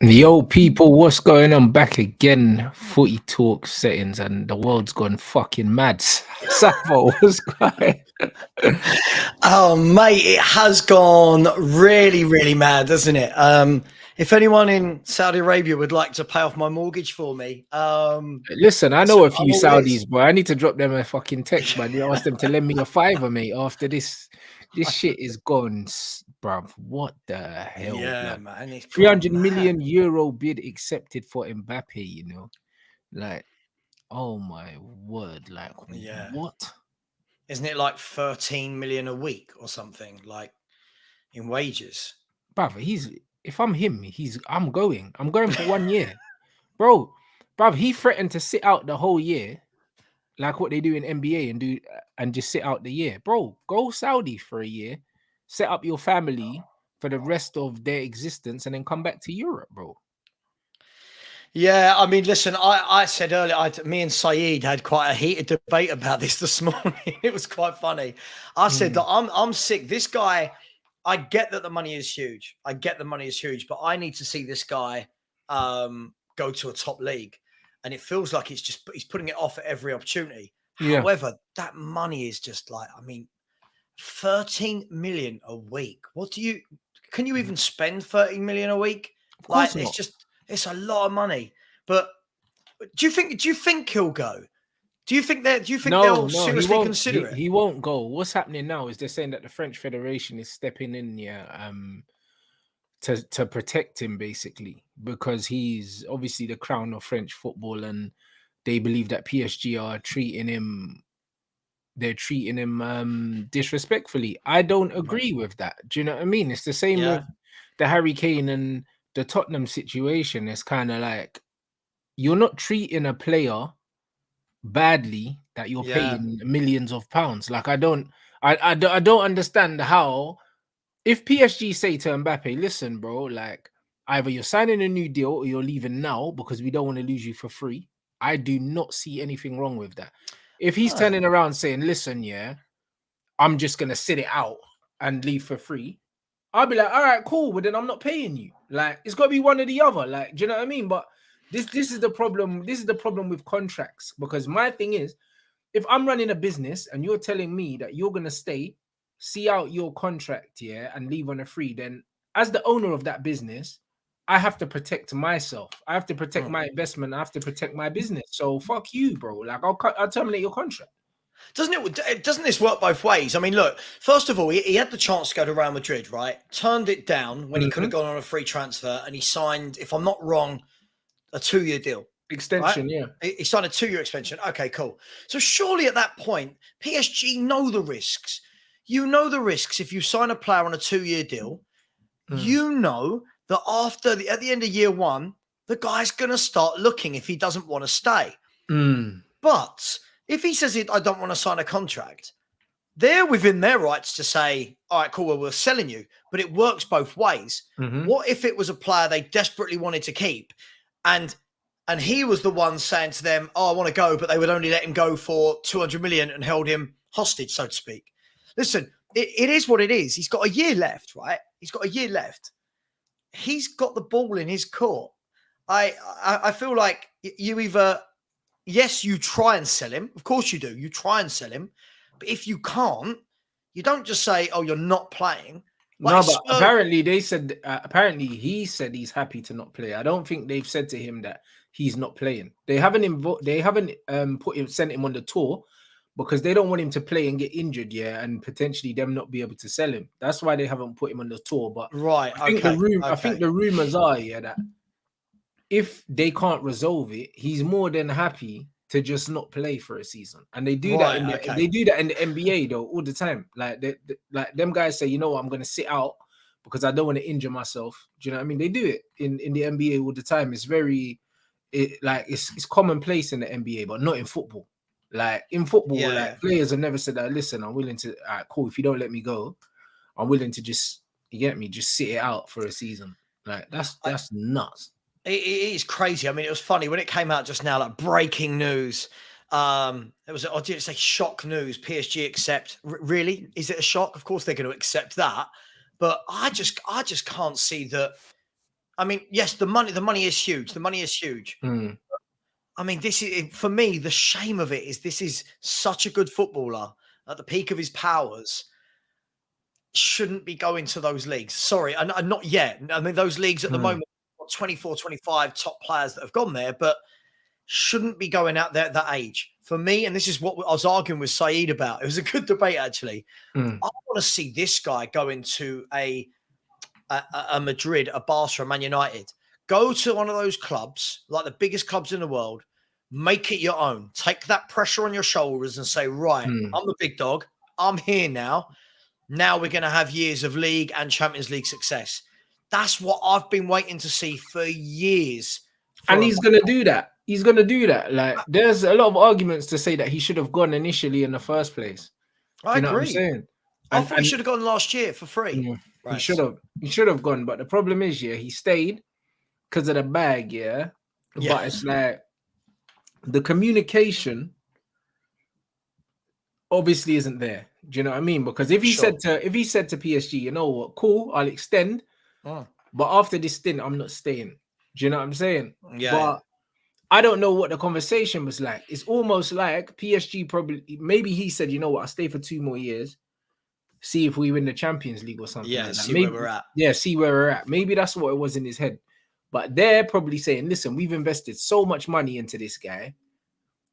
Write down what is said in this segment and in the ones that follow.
Yo, people, what's going on? Back again, footy talk settings, and the world's gone fucking mad. Savva, what's going? Oh, mate, it has gone really, really mad, hasn't it? If anyone in Saudi Arabia would like to pay off my mortgage for me, Listen, I know listen, a few I'm all ears. Saudis, but I need to drop them a fucking text, man. You ask them to lend me a fiver, mate. After this shit is gone, bruv. What the hell, Yeah, blood? man, it's gone 300 mad. million euro bid accepted for Mbappe. Like, oh my word, like Yeah, what? isn't it like 13 million a week or something, like in wages? Bruv, if I'm him, I'm going. I'm going for 1 year. Bro, bruv, he threatened to sit out the whole year, like what they do in NBA and just sit out the year. Bro, go Saudi for a year, set up your family for the rest of their existence, and then come back to Europe, bro. Yeah, I mean, listen, I said earlier, me and Saeed had quite a heated debate about this morning. It was quite funny. I said that Mm. I'm sick. This guy, I get that the money is huge. I get the money is huge, but I need to see this guy go to a top league. And it feels like he's putting it off at every opportunity. Yeah, However, that money is just like, I mean, 13 million a week. Can you even spend 13 million a week? of Like course not. it's a lot of money. But do you think he'll go? Do you think No, they'll no, he seriously won't. consider He, it? he won't go. What's happening now is they're saying that the French Federation is stepping in, to protect him basically because he's obviously the crown of French football, and they believe that PSG are treating him. They're treating him disrespectfully. I don't Right. agree with that. Do you know what I mean? It's the same Yeah. with the Harry Kane and the Tottenham situation. It's kind of like you're not treating a player badly that you're Yeah. paying millions of pounds. Like I don't understand how if PSG say to Mbappe, listen, bro, like either you're signing a new deal or you're leaving now because we don't want to lose you for free. I do not see anything wrong with that. If he's No. turning around saying, listen, yeah, I'm just gonna sit it out and leave for free, I'll be like, all right, cool, but then I'm not paying you. Like, it's gotta be one or the other. Like, do you know what I mean? But this is the problem. This is the problem with contracts because my thing is if I'm running a business and you're telling me that you're gonna stay, see out your contract, yeah, and leave on a free, then as the owner of that business, I have to protect myself. I have to protect Hmm. my investment. I have to protect my business. So fuck you, bro. Like I'll terminate your contract. Doesn't this work both ways? I mean, look, first of all, he had the chance to go to Real Madrid, right? Turned it down when he could have Mhm. gone on a free transfer, and he signed, if I'm not wrong, a 2-year deal, right? Extension, yeah. He signed a 2-year extension. Okay, cool. So surely at that point, PSG know the risks. You know the risks if you sign a player on a 2-year deal. Mm. You know that at the end of year one, the guy's going to start looking if he doesn't want to stay. Mm. But if he says, I don't want to sign a contract, they're within their rights to say, all right, cool, well, we're selling you. But it works both ways. Mhm. What if it was a player they desperately wanted to keep and he was the one saying to them, oh, I want to go, but they would only let him go for 200 million and held him hostage, so to speak. Listen, it is what it is. He's got a year left, right? He's got a year left. He's got the ball in his court. I feel like you either, yes, you try and sell him. Of course you do. You try and sell him. But if you can't, you don't just say, oh, you're not playing. Like No, but Spurs. apparently they said apparently he said he's happy to not play. I don't think they've said to him that he's not playing. They haven't sent him on the tour because they don't want him to play and get injured, yeah, and potentially them not be able to sell him. That's why they haven't put him on the tour. But Right. I think Okay. the rumors are, yeah, that if they can't resolve it, he's more than happy to just not play for a season. And they do that Right. they Okay. do that in the NBA though all the time. Like like them guys say, you know what, I'm gonna sit out because I don't want to injure myself. Do you know what I mean? They do it in the NBA all the time. It's very it's commonplace in the NBA, but not in football. Like in football, Yeah. like Yeah. players have never said that. Listen, I'm willing to. Cool. If you don't let me go, I'm willing to just you get me, just sit it out for a season. Like I, that's nuts. it is crazy. I mean, it was funny when it came out just now, like breaking news. It was, I didn't say shock news. PSG accept. Really? Is it a shock? Of course they're going to accept that. But I just can't see that. I mean, yes, the money is huge. The money is huge. Mm. I mean, this is, for me, the shame of it is this is such a good footballer at the peak of his powers. Shouldn't be going to those leagues. Sorry, and not yet. I mean, those leagues at the moment, 24, 25 top players that have gone there, but shouldn't be going out there at that age. For me, and this is what I was arguing with Saeed about. It was a good debate, actually. I want to see this guy go into a Madrid, a Barca, a Man United. Go to one of those clubs, like the biggest clubs in the world, make it your own. Take that pressure on your shoulders and say, right, I'm the big dog. I'm here now. Now we're going to have years of league and Champions League success. That's what I've been waiting to see for years. And he's going to do that. He's going to do that. Like, there's a lot of arguments to say that he should have gone initially in the first place. Do you know what I'm saying? I thought he should have gone last year for free. Right. He should have. He should have gone. But the problem is, he stayed because of the bag, But it's like the communication obviously isn't there. Do you know what I mean? Because if he said to PSG, you know what, cool, I'll extend, but after this stint, I'm not staying. Do you know what I'm saying? Yeah. But I don't know what the conversation was like. It's almost like PSG maybe he said, you know what, I'll stay for 2 more years, see if we win the Champions League or something. Yeah, like that. see Maybe, where we're at. Yeah, see where we're at. Maybe that's what it was in his head. But they're probably saying, listen, we've invested so much money into this guy.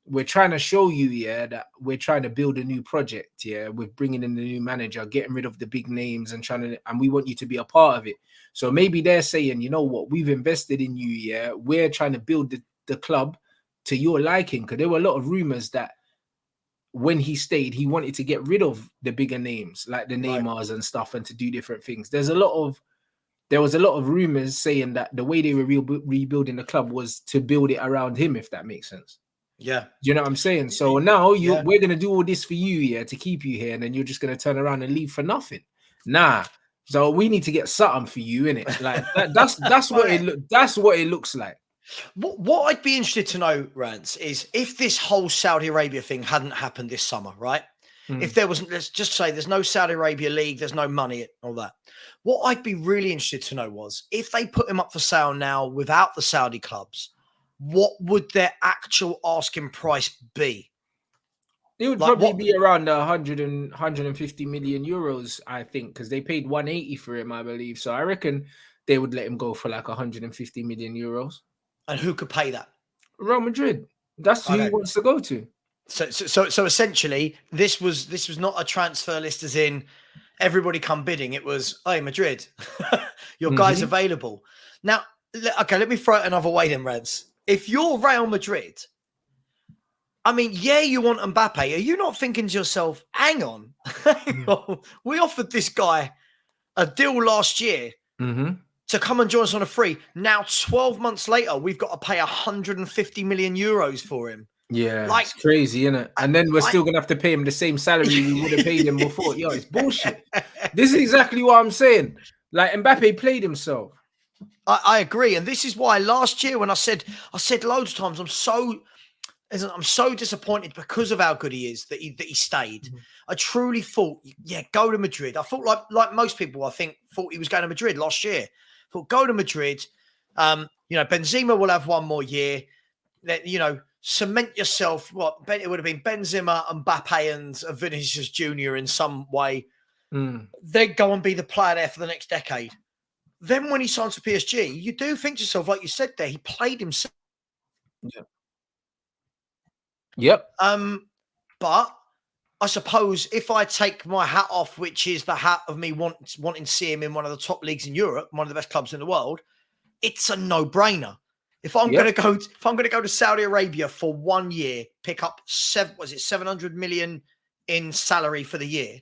We're trying to show you, that we're trying to build a new project, We're bringing in a new manager, getting rid of the big names and we want you to be a part of it. So maybe they're saying, you know what, we've invested in you, We're trying to build the club to your liking. Because there were a lot of rumors that when he stayed, he wanted to get rid of the bigger names, like the Neymars and stuff, and to do different things. There was a lot of rumors saying that the way they were rebuilding the club was to build it around him, if that makes sense. Yeah. Do you know what I'm saying? So now we're going to do all this for you, to keep you here, and then you're just going to turn around and leave for nothing. Nah. So we need to get something for you, innit? Like that's what it looks like. What I'd be interested to know, Rants, is if this whole Saudi Arabia thing hadn't happened this summer, right? If there wasn't, let's just say there's no Saudi Arabia league, there's no money, all that. What I'd be really interested to know was if they put him up for sale now without the Saudi clubs, what would their actual asking price be? It would probably be around 150 million euros, I think, because they paid 180 for him, I believe. So I reckon they would let him go for like 150 million euros. And who could pay that? Real Madrid. That's who he wants to go to. So essentially, this was not a transfer list as in everybody come bidding. It was, hey, Madrid, your guy's available. Now, okay, let me throw it another way then, Reds. If you're Real Madrid, I mean, you want Mbappé. Are you not thinking to yourself, hang on, we offered this guy a deal last year to come and join us on a free. Now, 12 months later, we've got to pay 150 million euros for him. Yeah, it's crazy, isn't it? And then we're still going to have to pay him the same salary we would have paid him before. Yo, it's bullshit. This is exactly what I'm saying. Like, Mbappé played himself. I agree. And this is why last year when I said loads of times, I'm so disappointed because of how good he is that he stayed. I truly thought, go to Madrid. I thought like most people, thought he was going to Madrid last year. Thought go to Madrid. Benzema will have one more year. Cement yourself. It would have been Benzema, Mbappé, and Vinicius Jr. in some way. They'd go and be the player there for the next decade. Then when he signs for PSG, you do think to yourself, like you said there, he played himself. Yep. But I suppose if I take my hat off, which is the hat of me wanting to see him in one of the top leagues in Europe, one of the best clubs in the world, it's a no-brainer. If I'm going to go to Saudi Arabia for 1 year, pick up 700 million in salary for the year.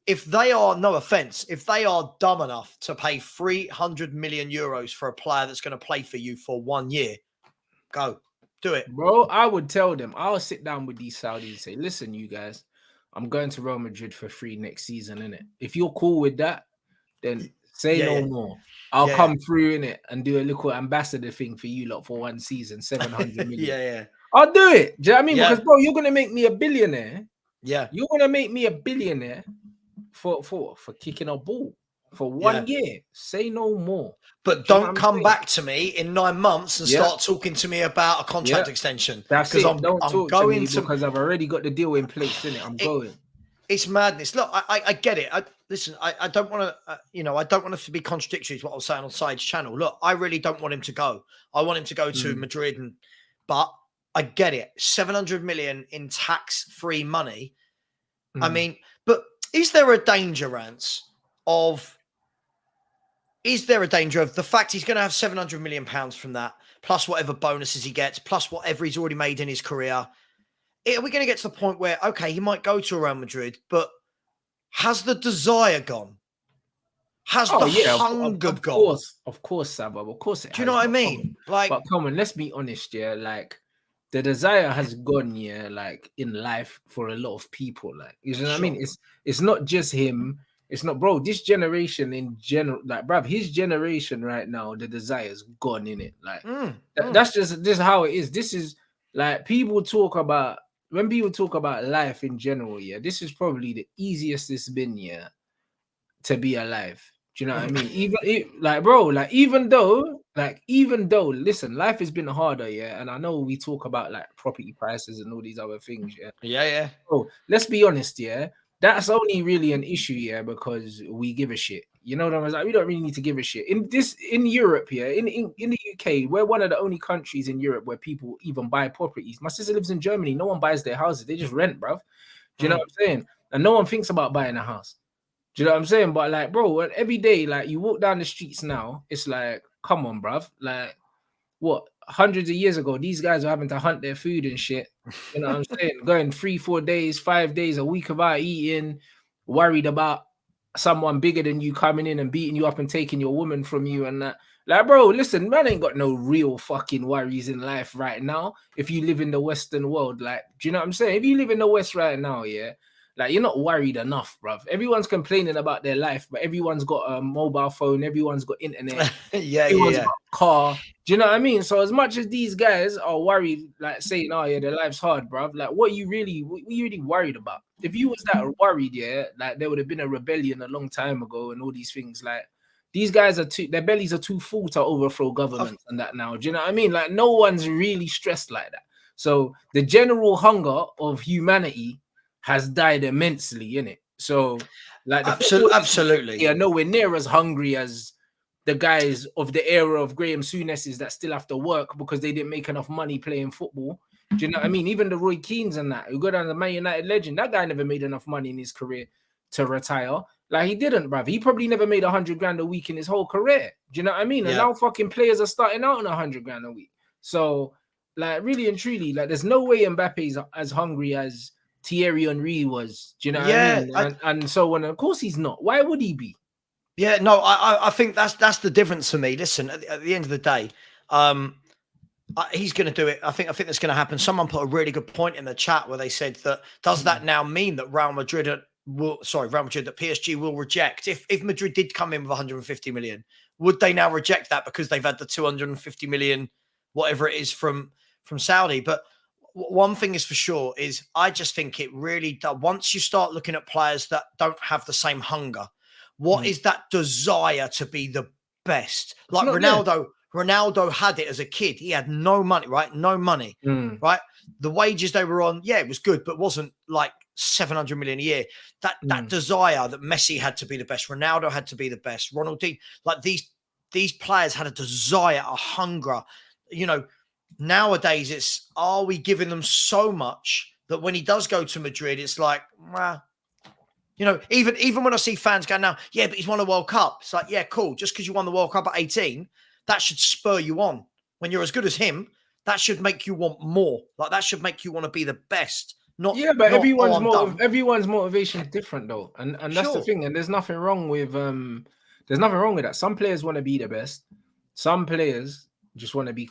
If they are, no offense, if they are dumb enough to pay 300 million euros for a player that's going to play for you for 1 year, go do it. Bro, I would tell them, I'll sit down with these Saudis and say, listen, you guys, I'm going to Real Madrid for free next season, innit? If you're cool with that, then say no more. I'll come through in it and do a little ambassador thing for you lot for 1 season, 700 million. I'll do it. Do you know what I mean? Because, bro, you're going to make me a billionaire. Yeah. You're going to make me a billionaire for kicking a ball. for 1 year. Say no more. But Do you know what don't I'm come saying? back to me in 9 months and Yeah, start talking to me about a contract yeah. extension. That's Because it. Don't I'm talk to going me to. because I've already got the deal in place, innit? I'm going. It's madness. Look, I get it. Listen, I don't want to, I don't want to be contradictory to what I was saying on Side's channel. Look, I really don't want him to go. I want him to go to Madrid, but I get it. 700 million in tax-free money. I mean, but is there a danger, Rants, is there a danger of the fact he's going to have 700 million pounds from that, plus whatever bonuses he gets, plus whatever he's already made in his career? Are we going to get to the point where, okay, he might go to Real Madrid, but has the desire gone? Has Oh the yeah, hunger gone? of course, Savva, of course it Do you has. know what I mean? Like, But come on, let's be honest, yeah. Like the desire has gone, yeah. Like in life for a lot of people, like you know what I mean. sure. It's not just him. It's not, bro. This generation in general, like, bruv, his generation right now, the desire's gone in it. Like that's just this is how it is. This is like people talk about when people talk about life in general, yeah. This is probably the easiest it's been, yeah, to be alive. Do you know what I mean? Like, bro, like even though, listen, life has been harder, yeah. And I know we talk about like property prices and all these other things, yeah. Yeah. Bro, let's be honest, yeah. That's only really an issue, yeah, because we give a shit. You know what I'm saying? Like, we don't really need to give a shit. In Europe, yeah, in the UK, we're one of the only countries in Europe where people even buy properties. My sister lives in Germany. No one buys their houses, they just rent, bruv. Do you know what I'm saying? And no one thinks about buying a house. Do you know what I'm saying? But like, bro, every day, like you walk down the streets now, it's like, come on, bruv. Like, what, hundreds of years ago, these guys were having to hunt their food and shit. You know what I'm saying? Going 3, 4 days, 5 days, a week without eating, worried about someone bigger than you coming in and beating you up and taking your woman from you and that. Like, bro, listen, man ain't got no real fucking worries in life right now. If you live in the Western world, like, do you know what I'm saying? If you live in the West right now, yeah, like you're not worried enough, bruv. Everyone's complaining about their life, but everyone's got a mobile phone, everyone's got internet, everyone's got a car. Do you know what I mean? So as much as these guys are worried, like saying, "Oh yeah, their life's hard, bruv," like what you really worried about? If you was that worried, yeah, like there would have been a rebellion a long time ago and all these things. Like these guys are their bellies are too full to overthrow governments and that now. Do you know what I mean? Like no one's really stressed like that. So the general hunger of humanity has died immensely in it. So like the Absolutely. are nowhere near as hungry as the guys of the era of Graham Souness's that still have to work because they didn't make enough money playing football. Do you know what I mean? Even the Roy Keanes and that, who got on the Man United legend, that guy never made enough money in his career to retire. Like he didn't, bruv. He probably never made 100 grand a week in his whole career. Do you know what I mean? And now fucking players are starting out on 100 grand a week. So, like, really and truly, like, there's no way Mbappe's as hungry as Thierry Henry was. Do you know what I mean? And so on. Of course he's not. Why would he be? Yeah, no, I think that's the difference for me. Listen, at the end of the day, he's going to do it. I think that's going to happen. Someone put a really good point in the chat where they said that does that now mean that Real Madrid that PSG will reject if Madrid did come in with 150 million? Would they now reject that because they've had the 250 million, whatever it is from Saudi? But one thing is for sure is I just think it really does. Once you start looking at players that don't have the same hunger, what is that desire to be the best? Like Ronaldo. Ronaldo had it as a kid. He had no money, right? No money, right? The wages they were on, yeah, it was good, but wasn't like 700 million a year. That desire that Messi had to be the best, Ronaldo had to be the best, Ronaldinho, like these players had a desire, a hunger. You know, nowadays it's, are we giving them so much that when he does go to Madrid, it's like, you know, even when I see fans go now, yeah, but he's won a World Cup. It's like, yeah, cool. Just because you won the World Cup at 18, that should spur you on. When you're as good as him, that should make you want more. Like that should make you want to be the best. Not But not, everyone's motivation is different though, and that's the thing. And there's nothing wrong with that. Some players want to be the best. Some players just want to be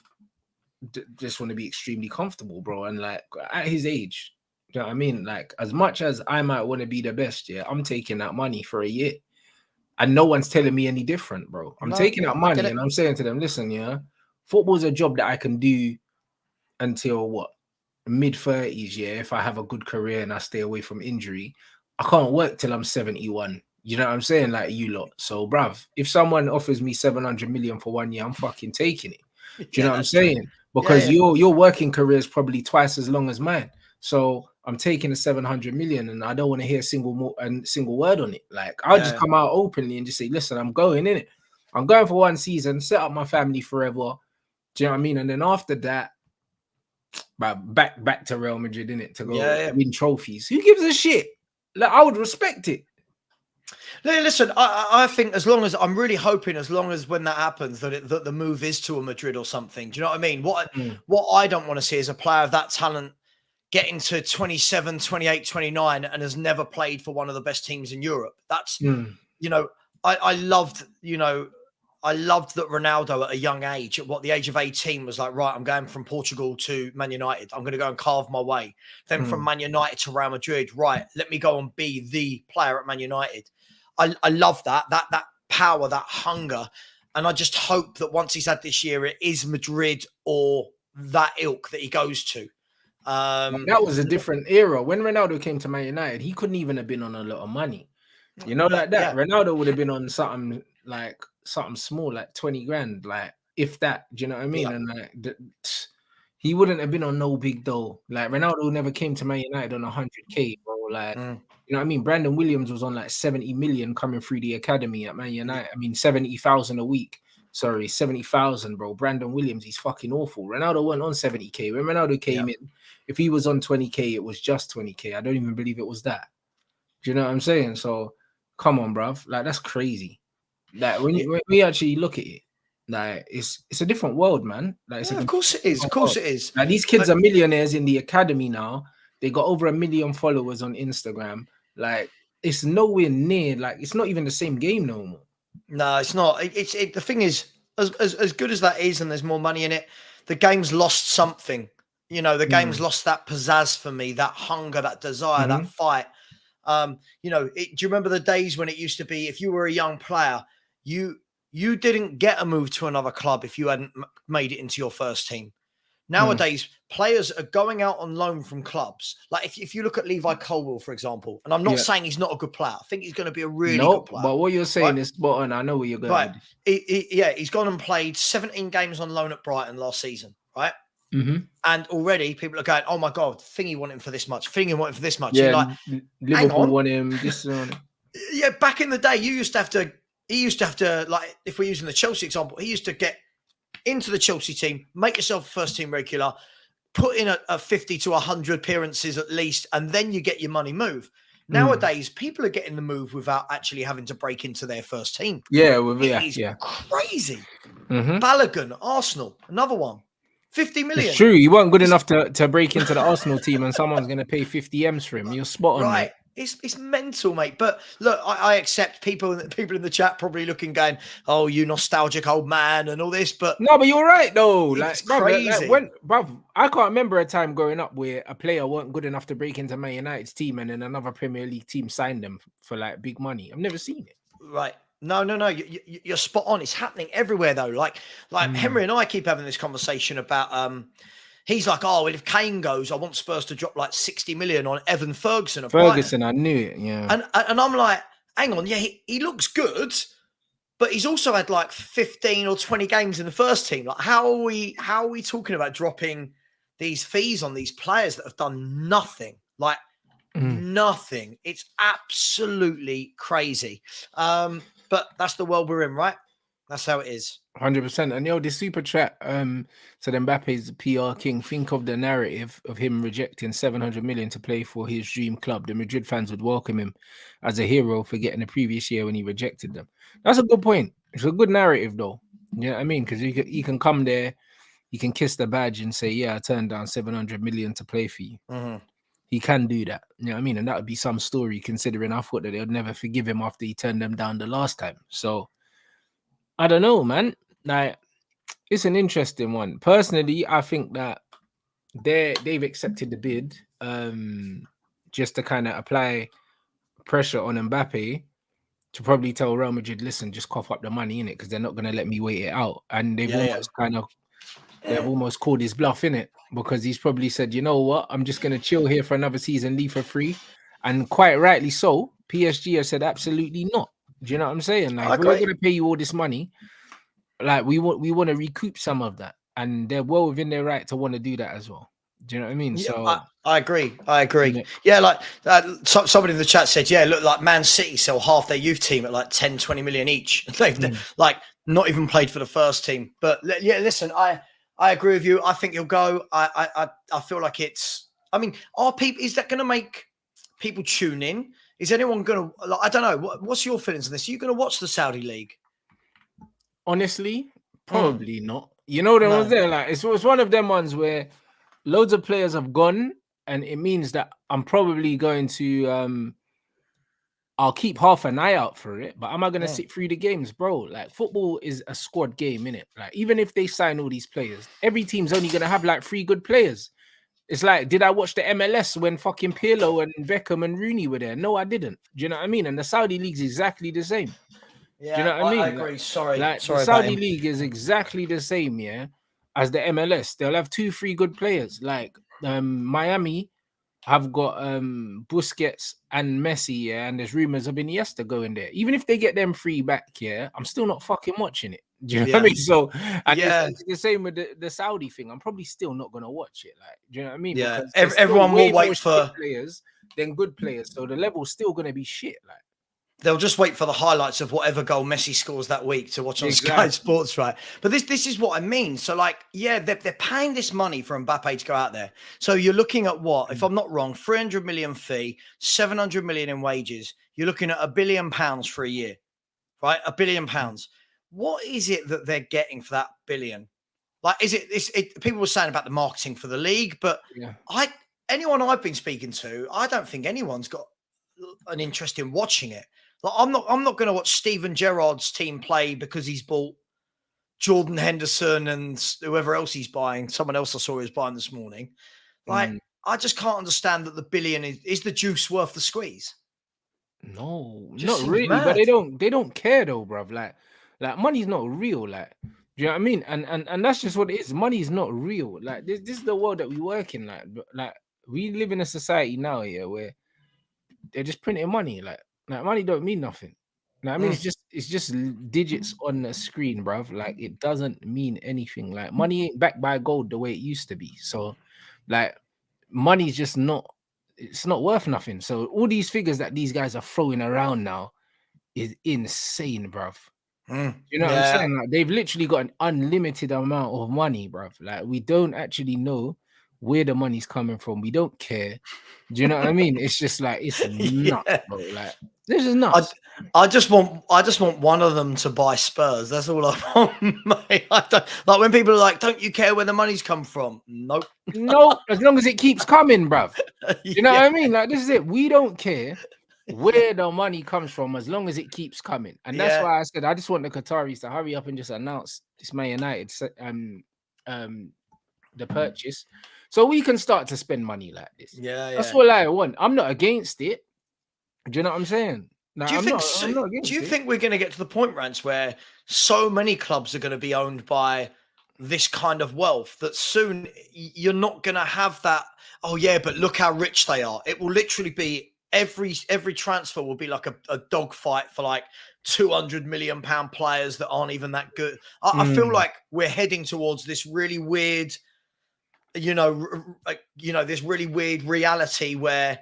extremely comfortable, bro. And like at his age, you know what I mean? Like as much as I might want to be the best, yeah, I'm taking that money for a year. And no one's telling me any different, bro. I'm taking out money and I'm saying to them, listen, yeah, football's a job that I can do until what? Mid-30s, yeah, if I have a good career and I stay away from injury. I can't work till I'm 71. You know what I'm saying? Like you lot. So, bruv, if someone offers me 700 million for 1 year, I'm fucking taking it. Do you know what I'm saying? Because your working career is probably twice as long as mine. So I'm taking the 700 million, and I don't want to hear a single word on it. Like I'll just come out openly and just say, listen, I'm going in it. I'm going for 1 season, set up my family forever. Do you know what I mean? And then after that, back to Real Madrid, innit, to go win trophies. Who gives a shit? Like I would respect it. Listen, I think as long as I'm really hoping, as long as when that happens, that the move is to a Madrid or something. Do you know what I mean? What I don't want to see is a player of that talent getting to 27, 28, 29 and has never played for one of the best teams in Europe. That's, you know, I loved, you know, I loved that Ronaldo at a young age, at the age of 18, was like, right, I'm going from Portugal to Man United. I'm going to go and carve my way. Then from Man United to Real Madrid, right, let me go and be the player at Man United. I love that power, that hunger. And I just hope that once he's had this year, it is Madrid or that ilk that he goes to. That was a different era. When Ronaldo came to Man United, he couldn't even have been on a lot of money. You know, like that. Yeah. Ronaldo would have been on something small, like 20 grand, like if that. Do you know what I mean? Yeah. And like he wouldn't have been on no big dough. Like Ronaldo never came to Man United on 100K, bro. Like you know what I mean? Brandon Williams was on like 70 million coming through the academy at Man United. I mean 70,000 a week. Sorry, 70,000, bro. Brandon Williams, he's fucking awful. Ronaldo went on 70K. When Ronaldo came in, if he was on 20K, it was just 20K. I don't even believe it was that. Do you know what I'm saying? So come on, bruv. Like that's crazy. Like when we actually look at it, like it's a different world, man. Like of course it is. Of course it is. Like these kids are millionaires in the academy now. They got over 1 million followers on Instagram. Like it's nowhere near. Like it's not even the same game no more. No, it's not. The thing is, as good as that is, and there's more money in it, the game's lost something. You know, the game's lost that pizzazz for me, that hunger, that desire, that fight. You know, do you remember the days when it used to be, if you were a young player, you didn't get a move to another club if you hadn't made it into your first team. Nowadays, players are going out on loan from clubs. Like if you look at Levi Colwill, for example, and I'm not saying he's not a good player. I think he's going to be a really good player. But what you're saying is spot on. I know where you're going. Right. He's gone and played 17 games on loan at Brighton last season, right? And already people are going, oh my God, Thingy want him for this much. Thingy want him for this much. Yeah, like, Liverpool want him. This yeah, back in the day, he used to have to, like, if we're using the Chelsea example, he used to get into the Chelsea team, make yourself a first team regular, put in a 50 to 100 appearances at least, and then you get your money move. Nowadays, people are getting the move without actually having to break into their first team. Yeah, it's crazy. Balogun, Arsenal, another one. 50 million. It's true. You weren't good enough to break into the Arsenal team, and someone's going to pay 50 M's for him. You're spot on, right? Mate. It's mental, mate. But look, I accept people in the chat probably looking, going, "Oh, you nostalgic old man," and all this. But no, but you're right though. It's crazy. I can't remember a time growing up where a player weren't good enough to break into Man United's team, and then another Premier League team signed them for like big money. I've never seen it. Right. No. You're spot on. It's happening everywhere though. Like Henry and I keep having this conversation about. He's like, oh, well, if Kane goes, I want Spurs to drop like 60 million on Evan Ferguson. I knew it, yeah. And I'm like, hang on, yeah, he looks good, but he's also had like 15 or 20 games in the first team. Like, how are we talking about dropping these fees on these players that have done nothing? Like nothing. It's absolutely crazy. But that's the world we're in, right? That's how it is. 100%. And the super chat said Mbappe's the PR king. Think of the narrative of him rejecting 700 million to play for his dream club. The Madrid fans would welcome him as a hero for getting the previous year when he rejected them. That's a good point. It's a good narrative though. You know what I mean? Because he can come there, he can kiss the badge and say, yeah, I turned down 700 million to play for you. He can do that. You know what I mean? And that would be some story, considering I thought that they would never forgive him after he turned them down the last time. So I don't know, man. Like, it's an interesting one. Personally, I think that they've accepted the bid just to kind of apply pressure on Mbappé to probably tell Real Madrid, listen, just cough up the money in it because they're not going to let me wait it out. And they've they've almost called his bluff in it, because he's probably said, you know what, I'm just going to chill here for another season, leave for free. And quite rightly so, PSG has said absolutely not. Do you know what I'm saying? Like, I we're agree. going to pay you all this money. Like, we want to recoup some of that, and they're well within their right to want to do that as well. Do you know what I mean? Yeah, So I agree. I agree. Yeah, like somebody in the chat said, yeah, look, like Man City sell half their youth team at like 10, 20 million each. They've like not even played for the first team. But yeah, listen, I agree with you. I think you'll go. I feel like it's. I mean, is that going to make people tune in? Is anyone going to? Like, I don't know. What's your feelings on this? Are you going to watch the Saudi League? Honestly, probably not. You know, there was there like it's one of them ones where loads of players have gone, and it means that I'm probably going to I'll keep half an eye out for it, but am I gonna sit through the games, bro? Like, football is a squad game, innit? Like, even if they sign all these players, every team's only gonna have like 3 good players. It's like, did I watch the MLS when fucking Pirlo and Beckham and Rooney were there? No, I didn't. Do you know what I mean? And the Saudi league's exactly the same. Yeah, do you know what I mean? I agree. Sorry, the Saudi league is exactly the same, yeah, as the MLS. They'll have 2-3 good players. Like, Miami have got Busquets and Messi, yeah, and there's rumors of Iniesta going there. Even if they get them 3 back, yeah, I'm still not fucking watching it. Do you know what I mean? So, and it's the same with the Saudi thing. I'm probably still not gonna watch it. Like, do you know what I mean? Yeah, because everyone will wait for players than good players, so the level's still gonna be shit. Like, they'll just wait for the highlights of whatever goal Messi scores that week to watch on Sky Sports, right? But this is what I mean. So, like, yeah, they're paying this money for Mbappé to go out there. So you're looking at what, if I'm not wrong, 300 million fee, 700 million in wages. You're looking at £1 billion for a year, right? £1 billion. What is it that they're getting for that billion? Like, is it people were saying about the marketing for the league, but anyone I've been speaking to, I don't think anyone's got an interest in watching it. Like, I'm not going to watch Steven Gerrard's team play because he's bought Jordan Henderson and whoever else he's buying. Someone else I saw he was buying this morning. Like, I just can't understand that the billion is the juice worth the squeeze. No, not really. Mad. But they don't care though, bruv. Like money's not real. Like, do you know what I mean? And that's just what it is. Money is not real. Like, this is the world that we work in. Like we live in a society now here where they're just printing money. Like money don't mean nothing. Like, I mean, it's just digits on the screen, bruv. Like, it doesn't mean anything. Like, money ain't backed by gold the way it used to be. So, like, money's just not. It's not worth nothing. So all these figures that these guys are throwing around now is insane, bruv. You know what I'm saying? Like, they've literally got an unlimited amount of money, bruv. Like, we don't actually know where the money's coming from. We don't care. Do you know what I mean? It's just like, it's nuts, bro. Like, this is nuts. I just want one of them to buy Spurs. That's all I want, mate. I don't, like, when people are like, "Don't you care where the money's come from?" Nope. No, as long as it keeps coming, bruv. You know what I mean? Like, this is it. We don't care where the money comes from as long as it keeps coming. And that's why I said I just want the Qataris to hurry up and just announce this Man United the purchase, so we can start to spend money like this. That's all I want. I'm not against it. Do you know what I'm saying? Now, do you think we're going to get to the point, Rants, where so many clubs are going to be owned by this kind of wealth that soon you're not going to have that? Oh yeah, but look how rich they are. It will literally be every transfer will be like a dogfight for like 200 million pound players that aren't even that good. I feel like we're heading towards this really weird, this really weird reality where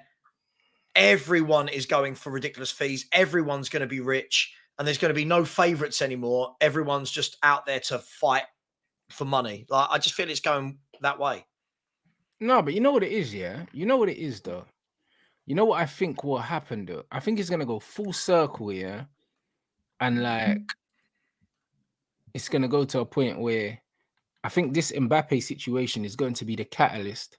everyone is going for ridiculous fees. Everyone's going to be rich, and there's going to be no favorites anymore. Everyone's just out there to fight for money. Like, I just feel it's going that way. No, but you know what it is, yeah? You know what it is, though? You know what I think will happen, though? I think it's going to go full circle, yeah? And, like, it's going to go to a point where I think this Mbappé situation is going to be the catalyst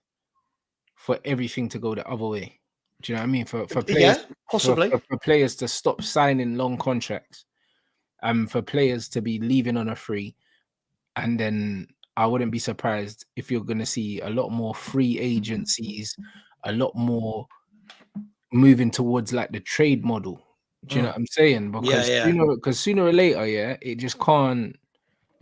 for everything to go the other way. Do you know what I mean? For players, possibly for players to stop signing long contracts, and for players to be leaving on a free, and then I wouldn't be surprised if you're going to see a lot more free agencies, a lot more moving towards like the trade model. Do you know what I'm saying? Because sooner or later, yeah, it just can't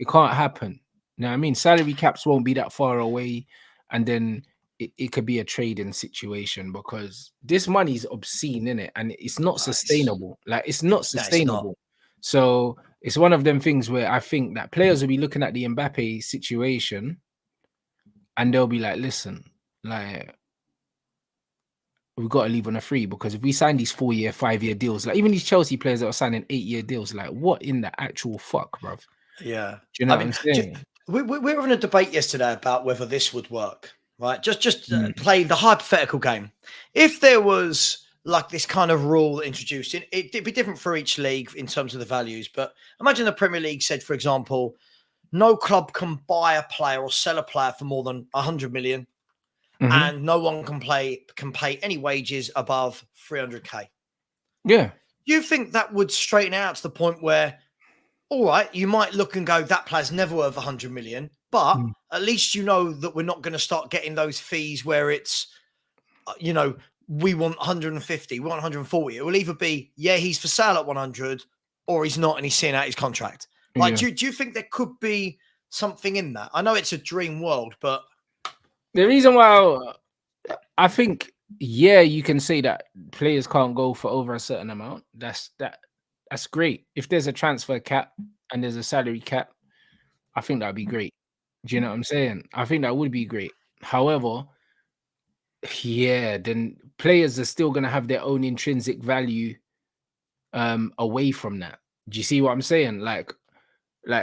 happen. You know what I mean? Salary caps won't be that far away, and then it could be a trading situation because this money is obscene, innit? And it's not Nice. sustainable. Like it's not No, it's not. sustainable. So it's one of them things where I think that players will be looking at the Mbappé situation and they'll be like, listen, like we've got to leave on a free because if we sign these 4-year, 5-year deals, like even these Chelsea players that are signing 8-year deals, like what in the actual fuck, bruv? Yeah. Do you know I what mean, I'm saying? we were having a debate yesterday about whether this would work, right? Just Mm. play the hypothetical game. If there was like this kind of rule introduced, it'd be different for each league in terms of the values. But imagine the Premier League said, for example, no club can buy a player or sell a player for more than 100 million, and no one can pay any wages above 300k. Yeah. Do you think that would straighten out to the point where, all right, you might look and go, that player's never worth 100 million, but at least you know that we're not going to start getting those fees where it's, you know, we want 150, we want 140. It will either be, yeah, he's for sale at 100 or he's not and he's seeing out his contract. Like, do you think there could be something in that? I know it's a dream world, but the reason why I think, yeah, you can say that players can't go for over a certain amount. That's great. If there's a transfer cap and there's a salary cap, I think that'd be great. Do you know what I'm saying? I think that would be great. However, yeah, then players are still gonna have their own intrinsic value away from that. Do you see what I'm saying? Like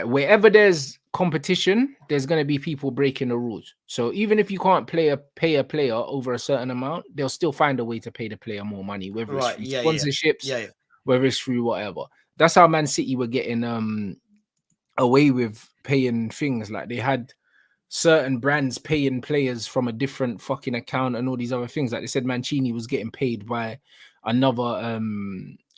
wherever there's competition, there's going to be people breaking the rules. So even if you can't pay a player over a certain amount, they'll still find a way to pay the player more money, whether it's through sponsorships, whether it's through whatever. That's how Man City were getting away with paying things. Like they had certain brands paying players from a different fucking account and all these other things. Like they said Mancini was getting paid by another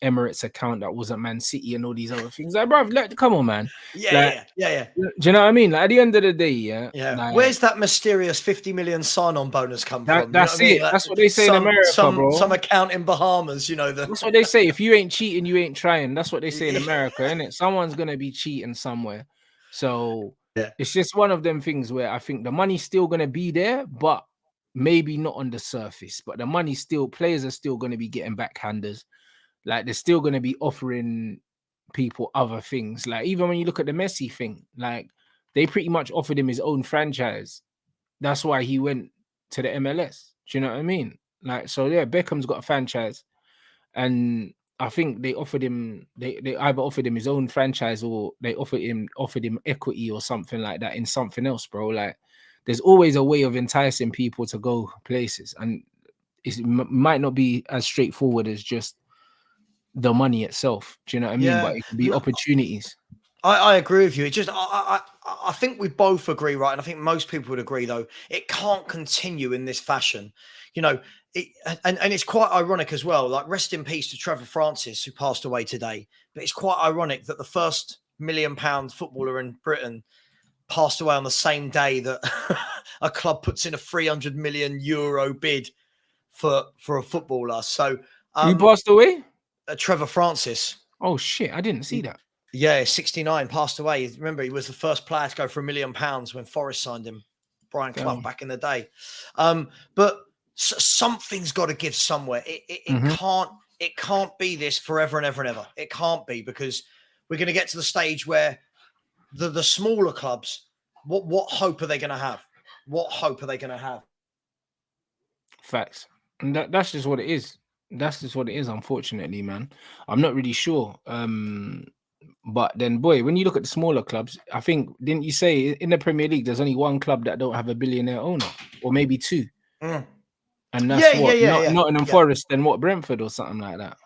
Emirates account that wasn't Man City and all these other things. Like, bro, come on, man. Yeah. Do you know what I mean? Like, at the end of the day, yeah. Like, where's that mysterious 50 million sign-on bonus come from? That's you know what I mean? it. That's what they say in America, bro. Some account in Bahamas, you know. That's what they say. If you ain't cheating, you ain't trying. That's what they say in America, isn't it? Someone's gonna be cheating somewhere. So it's just one of them things where I think the money's still gonna be there, but maybe not on the surface. But the money still, players are still gonna be getting backhanders. Like they're still going to be offering people other things. Like even when you look at the Messi thing, like they pretty much offered him his own franchise. That's why he went to the MLS. Do you know what I mean? Like, so yeah, Beckham's got a franchise, and I think they offered him. They either offered him his own franchise or they offered him equity or something like that in something else, bro. Like, there's always a way of enticing people to go places, and it might not be as straightforward as just the money itself. Do you know what I mean? But it could be opportunities. I agree with you. It just I think we both agree, right? And I think most people would agree, though, it can't continue in this fashion. You know, and it's quite ironic as well. Like, rest in peace to Trevor Francis, who passed away today. But it's quite ironic that the first £1 million footballer in Britain passed away on the same day that a club puts in a 300 million euro bid for a footballer. So who passed away? Trevor Francis. Oh shit, I didn't see that. Yeah, 69, passed away. Remember, he was the first player to go for £1 million when Forest signed him. Brian Clough back in the day. But something's got to give somewhere. It can't be this forever and ever and ever. It can't be, because we're going to get to the stage where the smaller clubs, what hope are they going to have? What hope are they going to have? Facts. And that's just what it is. That's just what it is, unfortunately, man. I'm not really sure. But then, boy, when you look at the smaller clubs, I think, didn't you say in the Premier League there's only one club that don't have a billionaire owner, or maybe two? And that's Nottingham Forest and what, Brentford or something like that.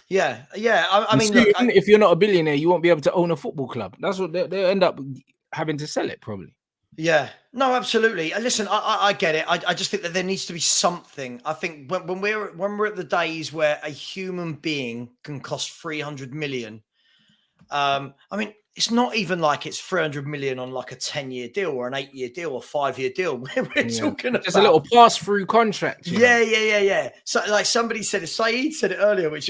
Yeah. I mean, look, if you're not a billionaire, you won't be able to own a football club. That's what they'll end up having to sell it, probably. Yeah, no, absolutely. And listen, I get it. I just think that there needs to be something. I think when we're at the days where a human being can cost 300 million. I mean, it's not even like it's 300 million on like a 10-year deal or an 8-year deal or 5-year deal. We're talking about just a little pass-through contract. Yeah. So, like somebody said, Saeed said it earlier, which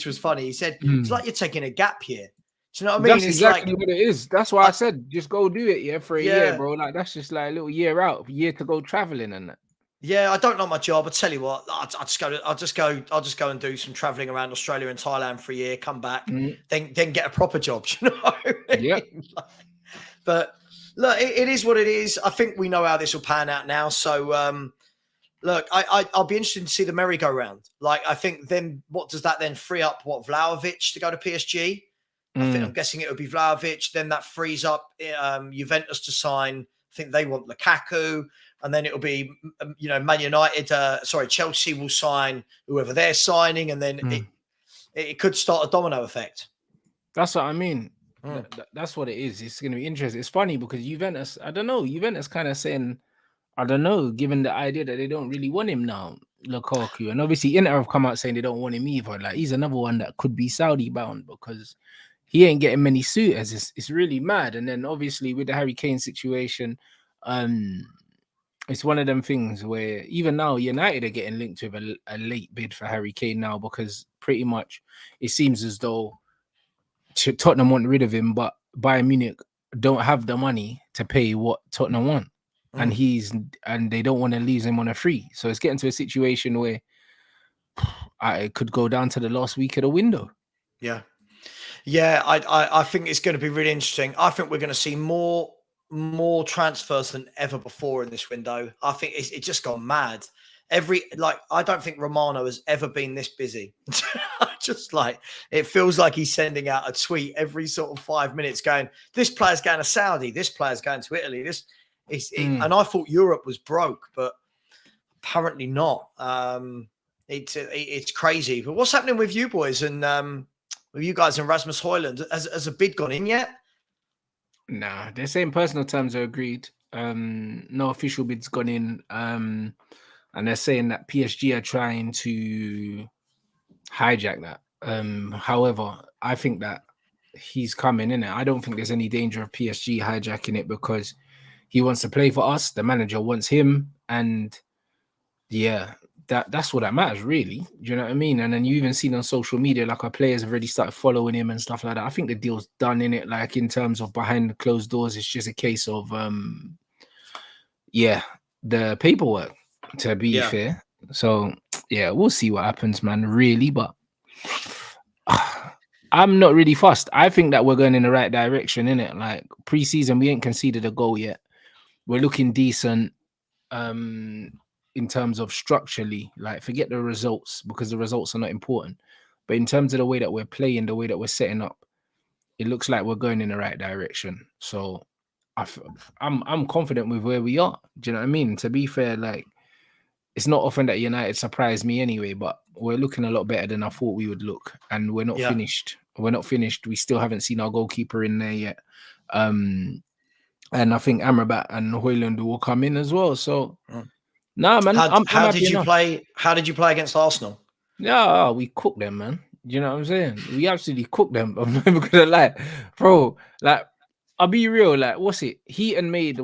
was funny. He said it's like you're taking a gap year. Do you know what I mean? That's exactly what it is. That's why I said just go do it, for a year, bro. Like, that's just like a little year out, a year to go traveling and that. Yeah, I don't like my job. I tell you what, I'll just go and do some traveling around Australia and Thailand for a year, come back, Mm, then get a proper job. You know what I yep. mean? But look, it is what it is. I think we know how this will pan out now. So look, I'll be interested to see the merry-go-round. Like, I think then what does that then free up? What, Vlahovic to go to PSG? I'm guessing it would be Vlahovic. Then that frees up Juventus to sign. I think they want Lukaku, and then it'll be Man United. Chelsea will sign whoever they're signing, and then it could start a domino effect. That's what I mean. Mm. That's what it is. It's going to be interesting. It's funny because Juventus, I don't know, Juventus kind of saying, I don't know, given the idea that they don't really want him now, Lukaku. And obviously Inter have come out saying they don't want him either. Like, he's another one that could be Saudi bound because he ain't getting many suitors. It's really mad. And then obviously with the Harry Kane situation, it's one of them things where even now United are getting linked with a late bid for Harry Kane now because pretty much it seems as though Tottenham want rid of him, but Bayern Munich don't have the money to pay what Tottenham want. And they don't want to lose him on a free. So it's getting to a situation where it could go down to the last week of the window. Yeah. Yeah, I think it's going to be really interesting. I think we're going to see more transfers than ever before in this window. I think it's just gone mad. I don't think Romano has ever been this busy. Just like it feels like he's sending out a tweet every sort of 5 minutes going, this player's going to Saudi, this player's going to Italy. And I thought Europe was broke, but apparently not. It's crazy. But what's happening with you boys and with you guys and Rasmus Højlund? Has a bid gone in yet? Nah, they're saying personal terms are agreed. No official bid's gone in. And they're saying that PSG are trying to hijack that. However, I think that he's coming in it. I don't think there's any danger of PSG hijacking it because he wants to play for us. The manager wants him, and yeah, that's what that matters, really. Do you know what I mean? And then you even seen on social media, like our players have already started following him and stuff like that. I think the deal's done in it. Like in terms of behind the closed doors, it's just a case of the paperwork. To be fair, so yeah, we'll see what happens, man. Really, but I'm not really fussed. I think that we're going in the right direction, innit? Like preseason, we ain't conceded a goal yet. We're looking decent. In terms of structurally, like forget the results because the results are not important. But in terms of the way that we're playing, the way that we're setting up, it looks like we're going in the right direction. So I'm confident with where we are. Do you know what I mean? To be fair, like it's not often that United surprised me anyway, but we're looking a lot better than I thought we would look. And we're not finished. We're not finished. We still haven't seen our goalkeeper in there yet. And I think Amrabat and Højlund will come in as well. So nah, man. How did you play against Arsenal? Yeah, we cooked them, man. You know what I'm saying? We absolutely cooked them. I'm not even gonna lie, bro. Like, I'll be real. Like, what's it? Heaton made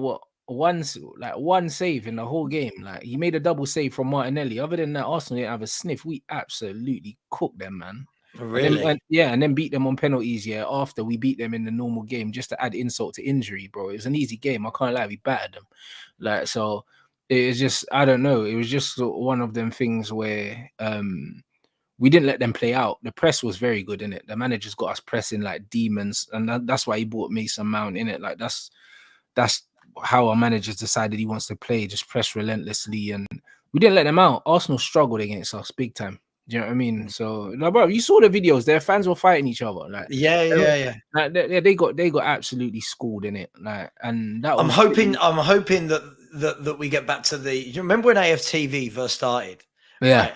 one save in the whole game. Like, he made a double save from Martinelli. Other than that, Arsenal didn't have a sniff. We absolutely cooked them, man. Really? And then beat them on penalties. Yeah, after we beat them in the normal game, just to add insult to injury, bro. It was an easy game. I can't lie, we battered them. Like, so it was just, I don't know. It was just one of them things where we didn't let them play out. The press was very good in it. The manager's got us pressing like demons, and that's why he bought Mason Mount in it. Like that's how our manager's decided he wants to play, just press relentlessly, and we didn't let them out. Arsenal struggled against us big time. Do you know what I mean? So, no, bro, you saw the videos. Their fans were fighting each other. Like, yeah. Like, they got absolutely schooled in it. Like, and that I'm was hoping that we get back to the. You remember when AFTV first started? Yeah. Right?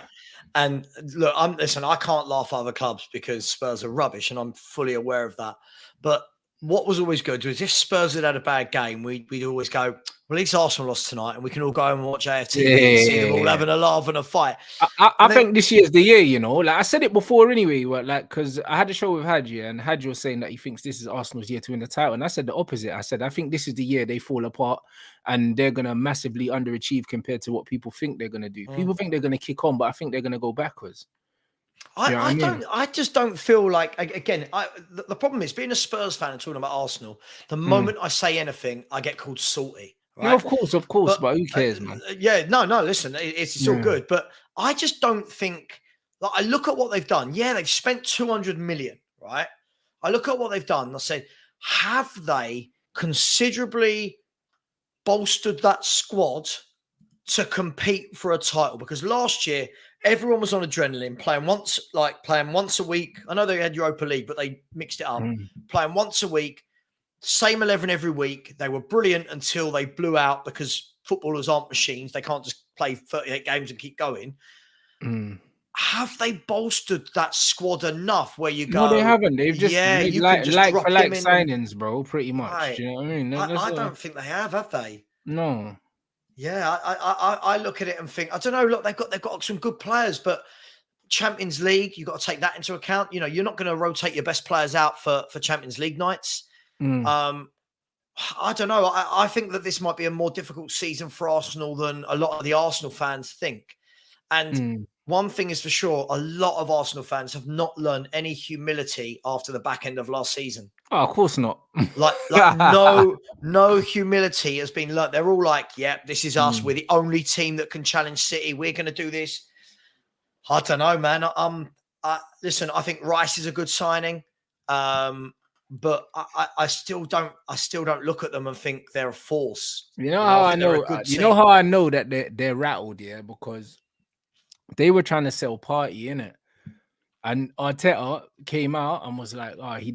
And look, I can't laugh at other clubs because Spurs are rubbish, and I'm fully aware of that. But what was always good was if Spurs had a bad game, we'd always go, well, at least Arsenal lost tonight, and we can all go and watch AFTV and see them all having a laugh and a fight. I think this year's the year, you know. Like I said it before anyway, like because I had a show with Hadji, and Hadji was saying that he thinks this is Arsenal's year to win the title, and I said the opposite. I said I think this is the year they fall apart, and they're gonna massively underachieve compared to what people think they're gonna do. People think they're gonna kick on, but I think they're gonna go backwards. I just don't feel like, again, the problem is being a Spurs fan and talking about Arsenal, the moment I say anything, I get called salty, right? Of course, but who cares, man? Yeah, no, listen, it's all good, but I just don't think. Like, I look at what they've done. Yeah, they've spent 200 million, right? I look at what they've done. And I said, have they considerably bolstered that squad to compete for a title? Because last year everyone was on adrenaline, playing once a week. I know they had Europa League, but they mixed it up. Playing once a week, same 11 every week. They were brilliant until they blew out, because footballers aren't machines. They can't just play 38 games and keep going. Have they bolstered that squad enough where you go? No, they haven't. They've just made you can just drop for like him in signings, bro. Pretty much. Right. Do you know what I mean? I don't think they have they? No. Yeah, I look at it and think, I don't know. Look, they've got some good players, but Champions League, you've got to take that into account. You know, you're not going to rotate your best players out for Champions League nights. I don't know. I think that this might be a more difficult season for Arsenal than a lot of the Arsenal fans think. And one thing is for sure, a lot of Arsenal fans have not learned any humility after the back end of last season. Oh, of course not. like no humility has been learned. They're all like, yeah, this is us. We're the only team that can challenge City. We're going to do this. I don't know, man. Listen, I think Rice is a good signing. But I still don't look at them and think they're a force. You know how I know? You know how I know that they're rattled, yeah, because they were trying to sell Party, innit? And Arteta came out and was like, "Oh, he's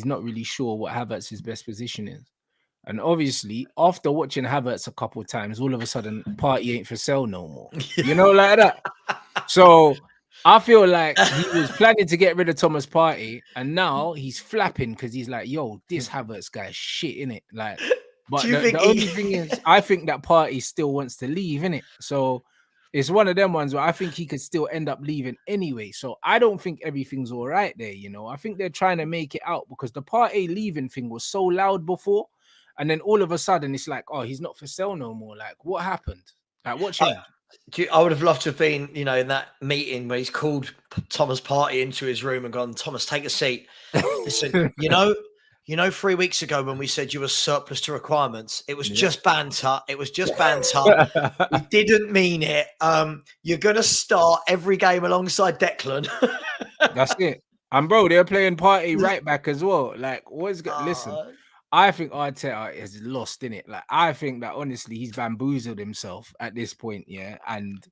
not really sure what Havertz's best position is." And obviously, after watching Havertz a couple of times, all of a sudden, Party ain't for sale no more. You know, like that. So I feel like he was planning to get rid of Thomas Partey, and now he's flapping because he's like, "Yo, this Havertz guy is shit, innit?" Like, but the only thing is, I think that Partey still wants to leave, innit? So it's one of them ones where I think he could still end up leaving anyway. So I don't think everything's all right there, you know. I think they're trying to make it out because the Partey leaving thing was so loud before, and then all of a sudden it's like, oh, he's not for sale no more. Like, what happened? Like, what changed? I would have loved to have been, you know, in that meeting where he's called Thomas Partey into his room and gone, "Thomas, take a seat. Listen, you know, 3 weeks ago when we said you were surplus to requirements, it was just banter. It was just banter. We didn't mean it. You're going to start every game alongside Declan." That's it. And bro, they're playing Partey right back as well. Like, what's good? Listen, I think Arteta is lost in it. Like, I think that honestly, he's bamboozled himself at this point, yeah. And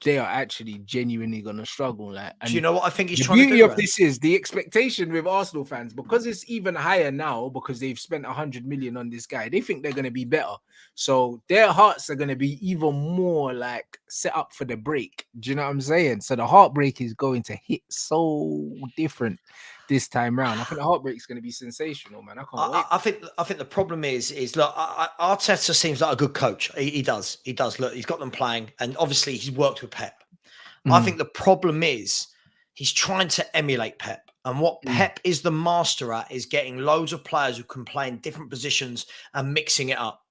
they are actually genuinely gonna struggle. Like, and do you know what I think he's the trying to do? The beauty of this is the expectation with Arsenal fans, because it's even higher now because they've spent 100 million on this guy. They think they're gonna be better, so their hearts are gonna be even more like set up for the break. Do you know what I'm saying? So the heartbreak is going to hit so different this time round. I think the heartbreak is going to be sensational, man. I can't wait. I think the problem is look, Arteta seems like a good coach. He does. Look, he's got them playing, and obviously he's worked with Pep. I think the problem is he's trying to emulate Pep, and what Pep is the master at is getting loads of players who can play in different positions and mixing it up.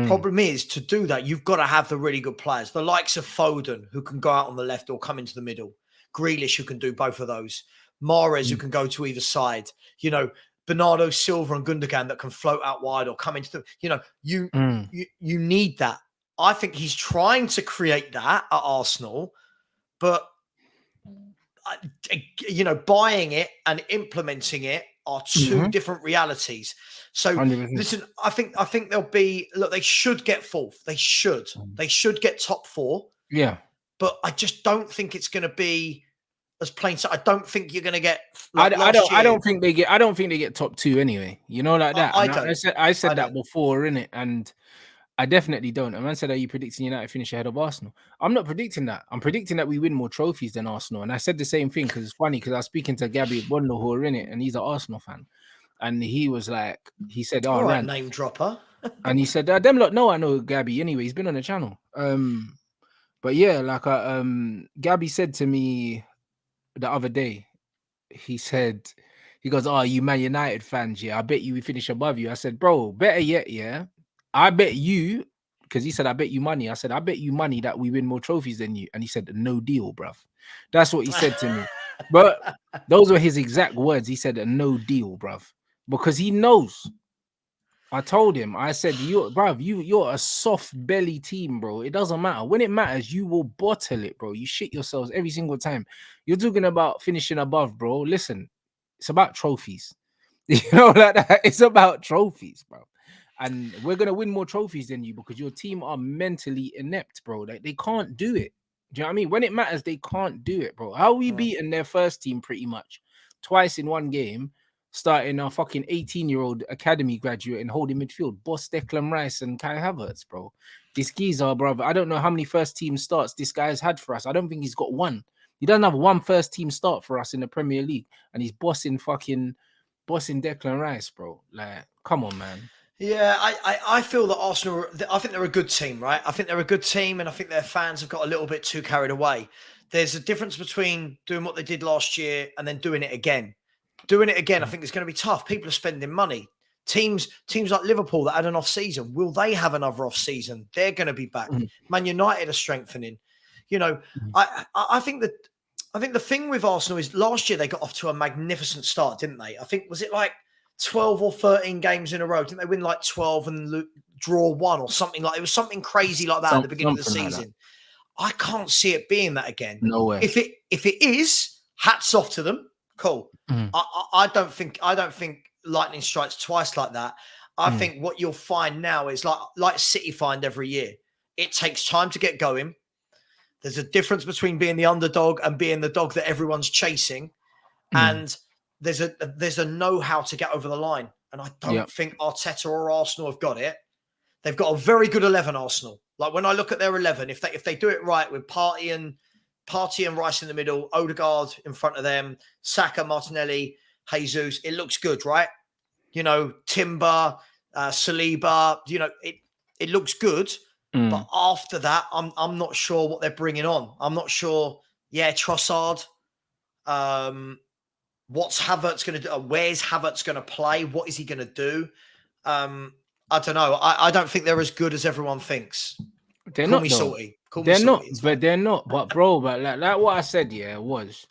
Problem is, to do that, you've got to have the really good players, the likes of Foden, who can go out on the left or come into the middle, Grealish, who can do both of those, Mahrez, who can go to either side, you know, Bernardo Silva and Gundogan that can float out wide or come into the, you know, you need that. I think he's trying to create that at Arsenal, but, you know, buying it and implementing it are two different realities. So 100%. Listen, I think they'll be, look, they should get fourth. They should get top four. Yeah. But I just don't think it's going to be as plain. So I don't think you're going to get. Like I don't think they get top two anyway. You know, like that. I said that before, innit? And I definitely don't. A man said, "Are you predicting United finish ahead of Arsenal?" I'm not predicting that. I'm predicting that we win more trophies than Arsenal. And I said the same thing because it's funny because I was speaking to Gabby Bondlo, who are in it, and he's an Arsenal fan, and he was like, he said, "Oh, right, name dropper," and he said, "Them lot, no, I know Gabby anyway. He's been on the channel." But yeah, like Gabby said to me the other day, he goes, "Oh, you Man United fans, yeah, I bet you we finish above you." I said, "Bro, better yet, yeah, I bet you," because he said, "I bet you money." I said, "I bet you money that we win more trophies than you." And he said, "No deal, bruv." That's what he said to me. But those were his exact words. He said, "A no deal, bruv," because he knows I told him, I said, you're a soft belly team, bro. It doesn't matter. When it matters, you will bottle it, bro. You shit yourselves every single time. You're talking about finishing above, bro. Listen, it's about trophies. You know, like that. It's about trophies, bro. And we're gonna win more trophies than you because your team are mentally inept, bro. Like they can't do it. Do you know what I mean? When it matters, they can't do it, bro. How are we beating their first team pretty much twice in one game? Starting a fucking 18-year-old academy graduate and holding midfield, boss Declan Rice and Kai Havertz, bro. This geezer, brother. I don't know how many first team starts this guy's had for us. I don't think he's got one. He doesn't have one first team start for us in the Premier League, and he's bossing Declan Rice, bro. Like, come on, man. Yeah, I feel that Arsenal, I think they're a good team, right? I think they're a good team, and I think their fans have got a little bit too carried away. There's a difference between doing what they did last year and then doing it again. Doing it again, I think it's going to be tough. People are spending money. Teams like Liverpool that had an off season, will they have another off season? They're going to be back. Man United are strengthening. You know, I think the thing with Arsenal is last year they got off to a magnificent start, didn't they? I think, was it like 12 or 13 games in a row? Didn't they win like 12 and draw 1 or something? Like, it was something crazy like that at the beginning of the season. Like, I can't see it being that again. No way. If it is, hats off to them. Cool. I don't think lightning strikes twice like that. I think what you'll find now is like City find every year. It takes time to get going. There's a difference between being the underdog and being the dog that everyone's chasing. And there's a know-how to get over the line. And I don't think Arteta or Arsenal have got it. They've got a very good 11, Arsenal. Like, when I look at their 11, if they do it right with Partey and Rice in the middle, Odegaard in front of them, Saka, Martinelli, Jesus, it looks good, right? You know, Timber, Saliba, you know, it looks good. But after that, I'm not sure what they're bringing on. I'm not sure. Yeah, Trossard. What's Havertz going to do? Where's Havertz going to play? What is he going to do? I don't know. I don't think they're as good as everyone thinks. They're Call not, me though. salty. They're not, but they're not. But bro, but like what I said, was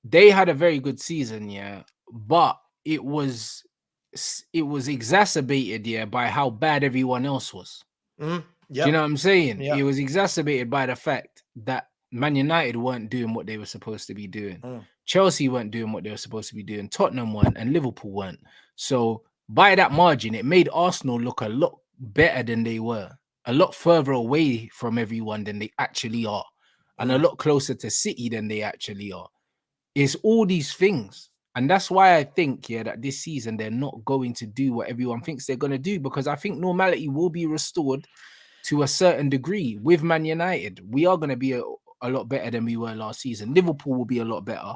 they had a very good season, but it was exacerbated, by how bad everyone else was. Do you know what I'm saying? It was exacerbated by the fact that Man United weren't doing what they were supposed to be doing. Chelsea weren't doing what they were supposed to be doing. Tottenham weren't, and Liverpool weren't. So by that margin, it made Arsenal look a lot better than they were, a lot further away from everyone than they actually are, and a lot closer to City than they actually are. It's all these things. And that's why I think, that this season they're not going to do what everyone thinks they're going to do, because I think normality will be restored to a certain degree with Man United. We are going to be a lot better than we were last season. Liverpool will be a lot better.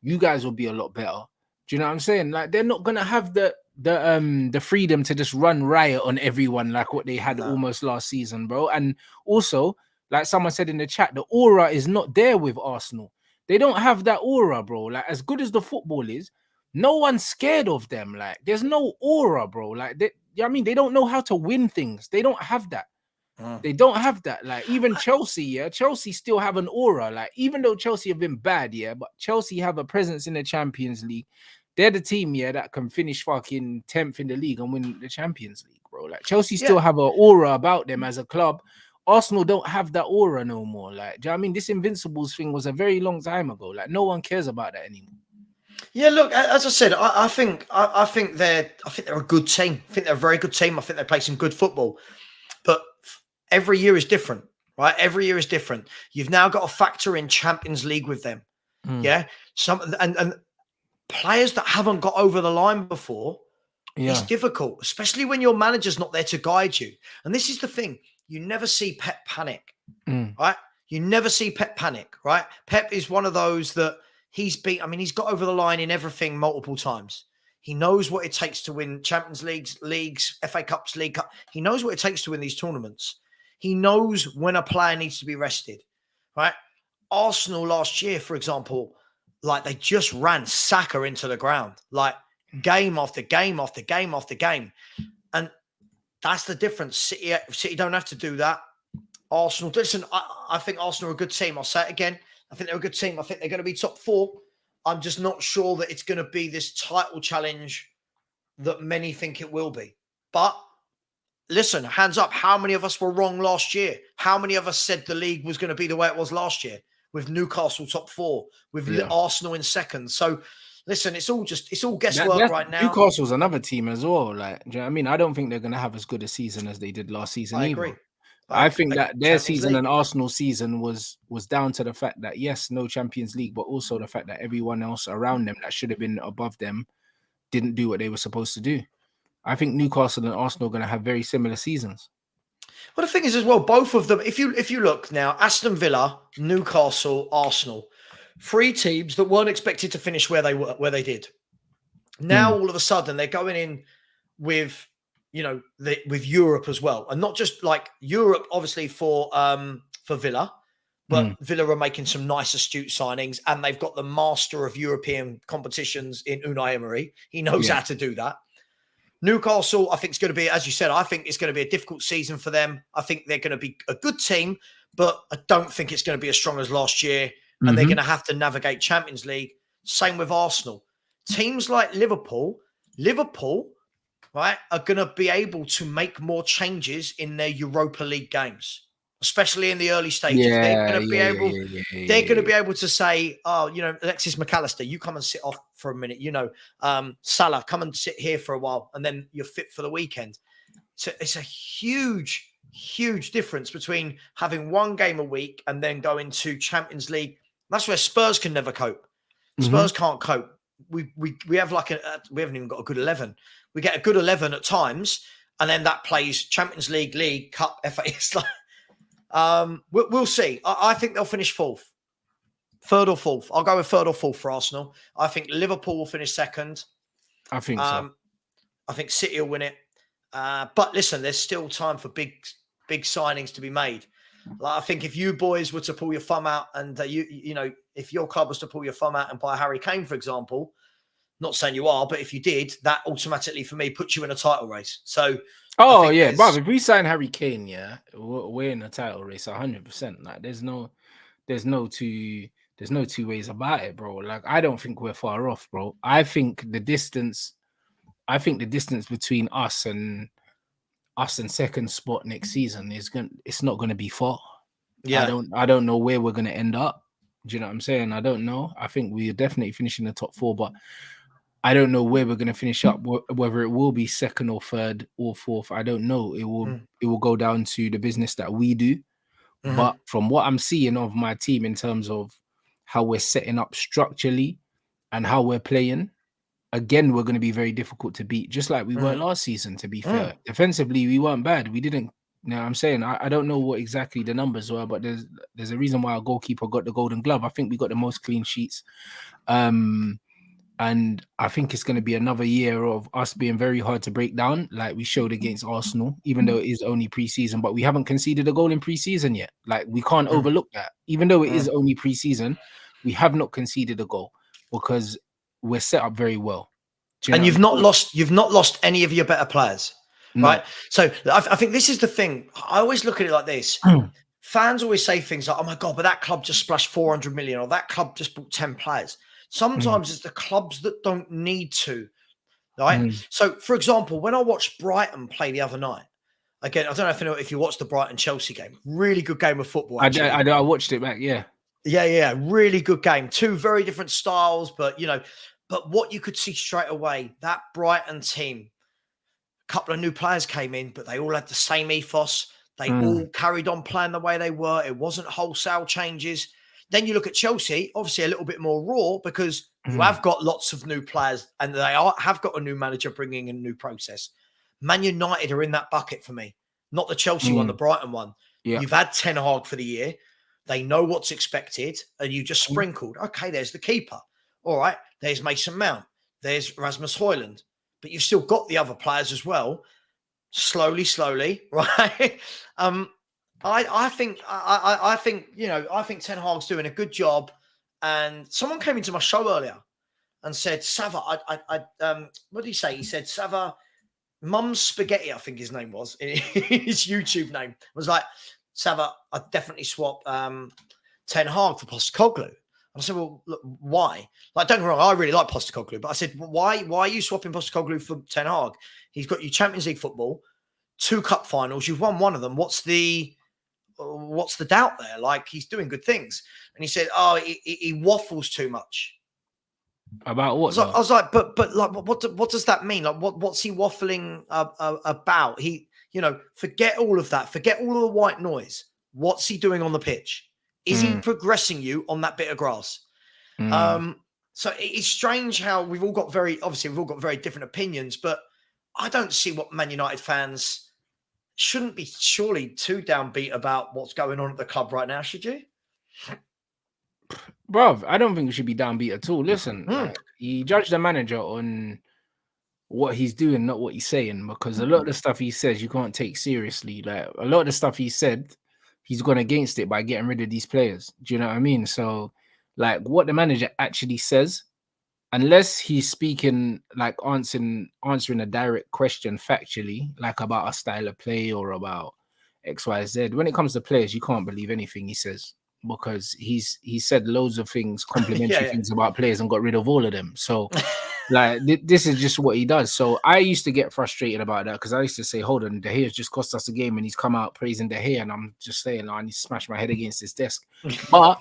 You guys will be a lot better. Do you know what I'm saying? Like, they're not going to have the freedom to just run riot on everyone like what they had almost last season, bro. And also, like someone said in the chat, the aura is not there with Arsenal. They don't have that aura, bro. Like, as good as the football is, no one's scared of them. Like, there's no aura, bro. Like, they don't know how to win things. They don't have that. They don't have that. Like, even Chelsea, Chelsea still have an aura. Like, even though Chelsea have been bad, but Chelsea have a presence in the Champions League. They're the team, that can finish fucking 10th in the league and win the Champions League, bro. Like, Chelsea still have an aura about them as a club. Arsenal don't have that aura no more. Like, do you know what I mean? This Invincibles thing was a very long time ago. Like, no one cares about that anymore. Yeah, look, as I said, I think they're a good team. I think they're a very good team. I think they play some good football. But every year is different, right? Every year is different. You've now got to factor in Champions League with them. Yeah. And players that haven't got over the line before, it's difficult, especially when your manager's not there to guide you. And this is the thing. You never see Pep panic, right? You never see Pep panic, right? Pep is one of those that he's got over the line in everything multiple times. He knows what it takes to win Champions Leagues, FA Cups, League Cup. He knows what it takes to win these tournaments. He knows when a player needs to be rested, right? Arsenal last year, for example, like, they just ran Saka into the ground, like, game after game after game after game. And that's the difference. City don't have to do that. Arsenal, listen, I think Arsenal are a good team. I'll say it again. I think they're a good team. I think they're going to be top 4. I'm just not sure that it's going to be this title challenge that many think it will be. But listen, hands up, how many of us were wrong last year? How many of us said the league was going to be the way it was last year, with Newcastle top 4, with Arsenal in second? So listen, it's all guesswork right now. Newcastle's another team as well. Like, do you know what I mean? I don't think they're going to have as good a season as they did last season I either. agree. I think that their Champions season League. and Arsenal season was down to the fact that, yes, no Champions League, but also the fact that everyone else around them that should have been above them didn't do what they were supposed to do. I think Newcastle and Arsenal are going to have very similar seasons. Well, the thing is as well, both of them, if you look now, Aston Villa, Newcastle, Arsenal, 3 teams that weren't expected to finish where they did. Now all of a sudden they're going in with, you know, with Europe as well, and not just like Europe, obviously for Villa, but Villa are making some nice, astute signings, and they've got the master of European competitions in Unai Emery. He knows how to do that. Newcastle, I think, is going to be, as you said, I think it's going to be a difficult season for them. I think they're going to be a good team, but I don't think it's going to be as strong as last year, and they're going to have to navigate Champions League. Same with Arsenal. Teams like Liverpool, right, are going to be able to make more changes in their Europa League games, especially in the early stages. They're going to be able to say, oh, you know, Alexis McAllister, you come and sit off for a minute. You know, Salah, come and sit here for a while, and then you're fit for the weekend. So it's a huge, huge difference between having one game a week and then going to Champions League. That's where Spurs can never cope. Spurs can't cope. We have like we haven't even got a good 11. We get a good 11 at times, and then that plays Champions League, League, Cup, FA. It's like, we'll see. I think they'll finish 4th, 3rd or 4th. I'll go with 3rd or 4th for Arsenal. I think Liverpool will finish 2nd. I think so. I think City will win it. But listen, there's still time for big signings to be made. Like, I think if you boys were to pull your thumb out, and you know, if your club was to pull your thumb out and buy Harry Kane, for example, not saying you are, but if you did, that automatically for me puts you in a title race. So, but if we sign Harry Kane, we're in a title race 100%. Like, there's no two ways about it, bro. Like, I don't think we're far off, bro. I think the distance between us and second spot next season it's not gonna be far. I don't know where we're gonna end up. Do you know what I'm saying? I don't know. I think we're definitely finishing the top 4, but I don't know where we're gonna finish up. Whether it will be 2nd or 3rd or 4th, I don't know. It will go down to the business that we do. But from what I'm seeing of my team in terms of how we're setting up structurally and how we're playing, again, we're going to be very difficult to beat, just like we were last season, to be fair. Defensively, we weren't bad. We didn't, you know what I'm saying? I don't know what exactly the numbers were, but there's a reason why our goalkeeper got the Golden Glove. I think we got the most clean sheets. And I think it's going to be another year of us being very hard to break down, like we showed against Arsenal, even though it is only pre-season, but we haven't conceded a goal in pre-season yet. Like, we can't overlook that. Even though it is only pre-season, we have not conceded a goal because we're set up very well. And you've not lost any of your better players, right? So I think this is the thing. I always look at it like this. Fans always say things like, oh my God, but that club just splashed 400 million, or that club just bought 10 players. Sometimes it's the clubs that don't need to, right? So, for example, when I watched Brighton play the other night, again, I don't know if you watched the Brighton-Chelsea game. Really good game of football, actually. I watched it back, yeah. Yeah, really good game. 2 very different styles, but, you know, but what you could see straight away, that Brighton team, a couple of new players came in, but they all had the same ethos. They all carried on playing the way they were. It wasn't wholesale changes. Then you look at Chelsea, obviously a little bit more raw because you have got lots of new players and they have got a new manager bringing in a new process. Man United are in that bucket for me, not the Chelsea one, the Brighton one. Yeah. You've had Ten Hag for the year. They know what's expected and you just sprinkled. Okay, there's the keeper. All right, there's Mason Mount. There's Rasmus Højlund. But you've still got the other players as well. Slowly, right? I think Ten Hag's doing a good job. And someone came into my show earlier and said, Savva, what did he say? He said, Savva, Mum's Spaghetti, I think his name was, his YouTube name was like, Savva, I'd definitely swap Ten Hag for Postecoglou. I said, well, look, why? Like, don't get me wrong, I really like Postecoglou, but I said, why are you swapping Postecoglou for Ten Hag? He's got you Champions League football, 2 cup finals, you've won one of them. What's the doubt there? Like, he's doing good things. And he said, oh, he waffles too much. About what? I was like, but like, what does that mean? Like, what's he waffling about? He, forget all of that. Forget all of the white noise. What's he doing on the pitch? Is he progressing you on that bit of grass? So it's strange how we've all got very different opinions, but I don't see what Man United fans shouldn't be surely too downbeat about what's going on at the club right now, should you? Bruv, I don't think we should be downbeat at all. Listen, like, you judge the manager on what he's doing, not what he's saying, because a lot of the stuff he says you can't take seriously. Like, a lot of the stuff he said, he's gone against it by getting rid of these players. Do you know what I mean? So, like, what the manager actually says, unless he's speaking, like, answering a direct question factually, like about a style of play or about XYZ, when it comes to players, you can't believe anything he says, because he said loads of things, complimentary things about players, and got rid of all of them. So like, this is just what he does. So I used to get frustrated about that, because I used to say, hold on, De Gea's just cost us a game, and he's come out praising De Gea, and I'm just saying, I need to smash my head against his desk. But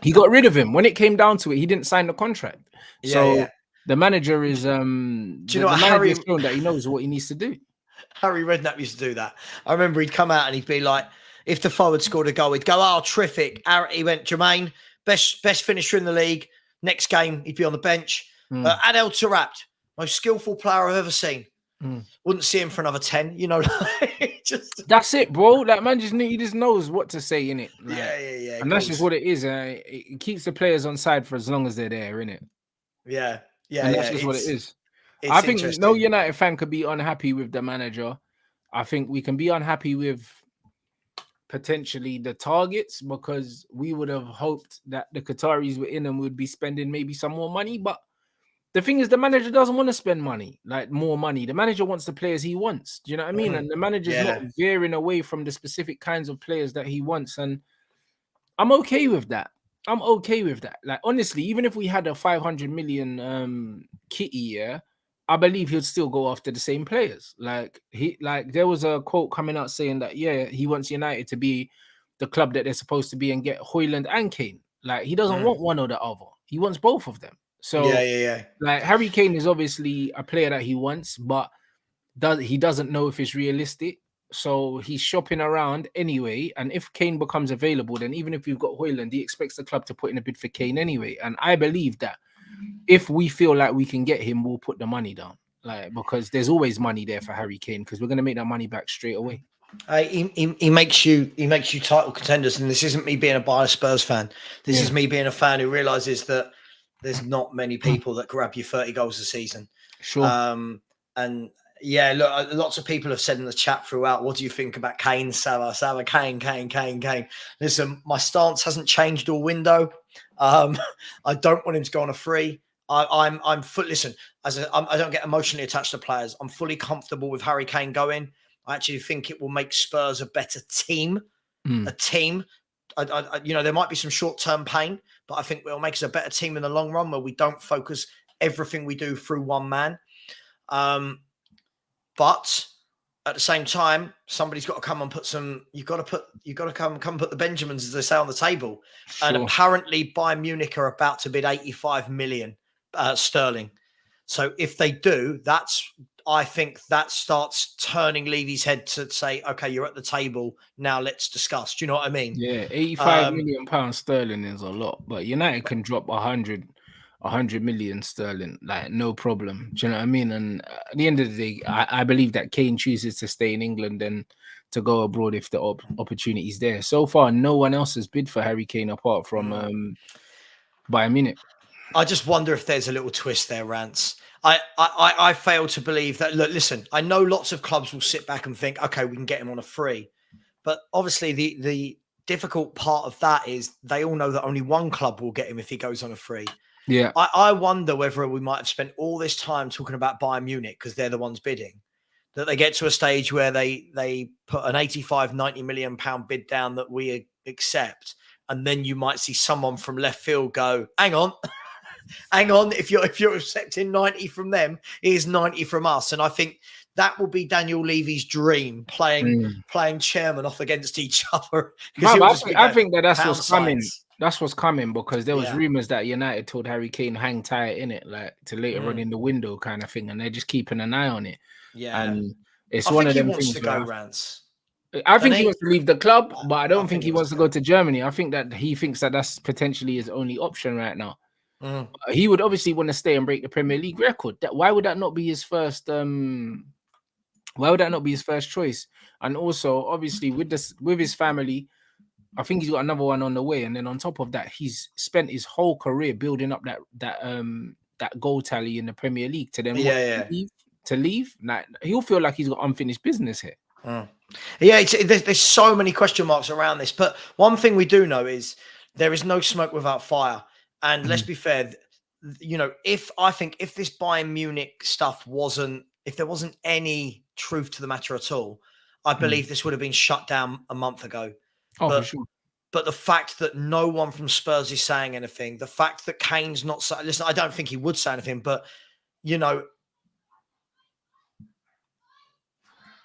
he got rid of him. When it came down to it, he didn't sign the contract. So the manager is do you know what, Harry has shown that he knows what he needs to do. Harry Redknapp used to do that. I remember he'd come out and he'd be like, if the forward scored a goal, he'd go, oh, terrific. He went, Jermaine, best finisher in the league. Next game, he'd be on the bench. Adel Taarabt, most skillful player I've ever seen. Wouldn't see him for another 10, just... That's it, bro. Like, man, he just knows what to say, innit? Like, yeah. And that's just what it is. It keeps the players on side for as long as they're there, innit? Yeah. And that's just what it is. I think no United fan could be unhappy with the manager. I think we can be unhappy with potentially the targets, because we would have hoped that the Qataris were in and would be spending maybe some more money. But the thing is, the manager doesn't want to spend money, like more money. The manager wants the players he wants. Do you know what I mean? And the manager's not veering away from the specific kinds of players that he wants. And I'm okay with that. Like, honestly, even if we had a 500 million kitty, I believe he'll still go after the same players. Like, there was a quote coming out saying that, he wants United to be the club that they're supposed to be and get Højlund and Kane. Like, he doesn't want one or the other. He wants both of them. So like, Harry Kane is obviously a player that he wants, but he doesn't know if it's realistic. So he's shopping around anyway. And if Kane becomes available, then even if you've got Højlund, he expects the club to put in a bid for Kane anyway. And I believe that if we feel like we can get him, we'll put the money down. Like, because there's always money there for Harry Kane, because we're going to make that money back straight away. He makes you title contenders. And this isn't me being a biased Spurs fan. This is me being a fan who realizes that there's not many people that grab you 30 goals a season. Sure. And yeah, look, lots of people have said in the chat throughout, what do you think about Kane, Savva, Kane? Listen, my stance hasn't changed all window. I don't want him to go on a free. I'm full. Listen, I don't get emotionally attached to players. I'm fully comfortable with Harry Kane going. I actually think it will make Spurs a better team. A team. There might be some short-term pain, but I think it'll make us a better team in the long run, where we don't focus everything we do through one man. But at the same time, somebody's got to come and put some. You've got to come put the Benjamins, as they say, on the table. Sure. And apparently, Bayern Munich are about to bid 85 million sterling. So if they do, I think that starts turning Levy's head to say, okay, you're at the table now. Let's discuss. Do you know what I mean? Yeah, 85 million pounds sterling is a lot, but United can drop 100 million sterling, like, no problem. Do you know what I mean? And at the end of the day, I believe that Kane chooses to stay in England and to go abroad if the opportunity is there. So far, no one else has bid for Harry Kane apart from Bayern Munich. I just wonder if there's a little twist there, Rants. I fail to believe that. Look, listen, I know lots of clubs will sit back and think, okay, we can get him on a free. But obviously the difficult part of that is they all know that only one club will get him if he goes on a free. Yeah. I wonder whether we might have spent all this time talking about Bayern Munich because they're the ones bidding, that they get to a stage where they put an 85, 90 million pound bid down that we accept. and then you might see someone from left field go, hang on, hang on, if you're accepting 90 from them, here's 90 from us. And I think that will be Daniel Levy's dream, playing chairman off against each other. I think that's what's coming. Sides. That's what's coming, because there was Yeah. rumors that United told Harry Kane hang tight in it, like to later on in the window kind of thing, and they're just keeping an eye on it. Yeah, and it's I one think of them he wants things to go, Rants. I think he wants to leave the club, but I don't I think he wants to go to Germany. I think that he thinks that that's potentially his only option right now. He would obviously want to stay and break the Premier League record. Why would that not be his first? Why would that not be his first choice? And also, obviously, with his family, I think he's got another one on the way. And then on top of that, he's spent his whole career building up that goal tally in the Premier League. To then leave, like, he'll feel like he's got unfinished business here. Yeah, there's so many question marks around this. But one thing we do know is there is no smoke without fire. And let's be fair, you know, if this Bayern Munich stuff if there wasn't any truth to the matter at all, I believe this would have been shut down a month ago. For sure. But the fact that no one from Spurs is saying anything, the fact that Kane's not saying, listen, I don't think he would say anything, but, you know,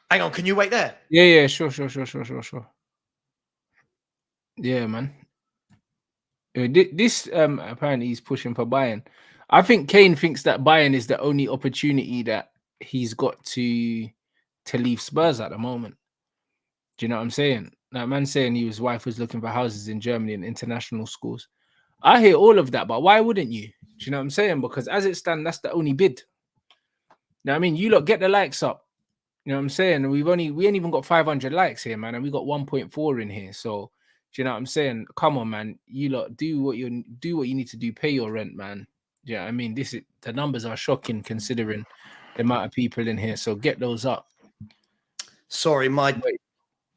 hang on, can you wait there? Yeah, sure. Yeah, man. This apparently he's pushing for Bayern. I think Kane thinks that Bayern is the only opportunity that he's got to leave Spurs at the moment. Do you know what I'm saying? That man saying his wife was looking for houses in Germany and international schools. I hear all of that, but why wouldn't you? Do you know what I'm saying? Because as it stands, that's the only bid. Now, I mean, you lot get the likes up. You know what I'm saying? We ain't even got 500 likes here, man, and we got 1.4 in here. So, do you know what I'm saying? Come on, man. You lot do what you need to do. Pay your rent, man. Yeah, you know I mean, the numbers are shocking considering the amount of people in here. So get those up. Sorry, my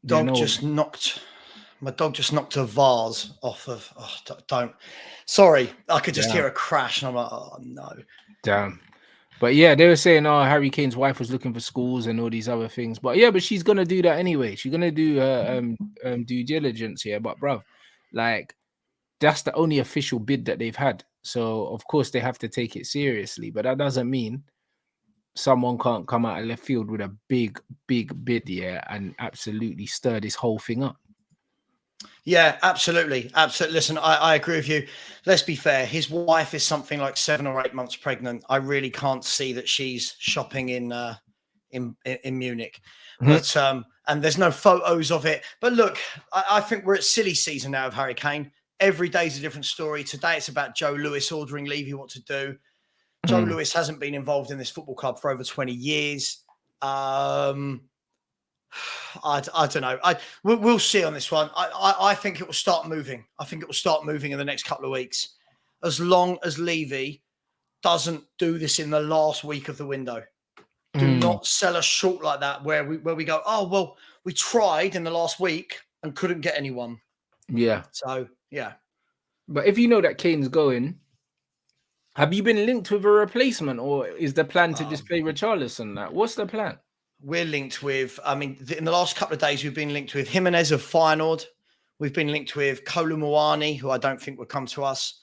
dog just knocked a vase off of. Oh, don't. Sorry, I could just hear a crash, and I'm like, oh no. Damn. But yeah, they were saying, oh, Harry Kane's wife was looking for schools and all these other things. But yeah, but she's gonna do that anyway. She's gonna do her due diligence here. But bruv, like, that's the only official bid that they've had. So of course they have to take it seriously. But that doesn't mean someone can't come out of left field with a big bid, and absolutely stir this whole thing up. Yeah, absolutely. Listen, I agree with you. Let's be fair. His wife is something like 7 or 8 months pregnant. I really can't see that she's shopping in Munich. But and there's no photos of it. But look, I think we're at silly season now of Harry Kane. Every day's a different story. Today it's about Joe Lewis ordering Levy what to do. Joe Lewis hasn't been involved in this football club for over 20 years. I don't know. We'll see on this one. I think it will start moving. I think it will start moving in the next couple of weeks, as long as Levy doesn't do this in the last week of the window. Do not sell us short like that, where we go, oh well, we tried in the last week and couldn't get anyone. Yeah. So yeah. But if you know that Kane's going, have you been linked with a replacement, or is the plan to just play Richarlison? Like, what's the plan? We're linked with, I mean, in the last couple of days, we've been linked with Jimenez of Feyenoord. We've been linked with Kolo Muani, who I don't think will come to us.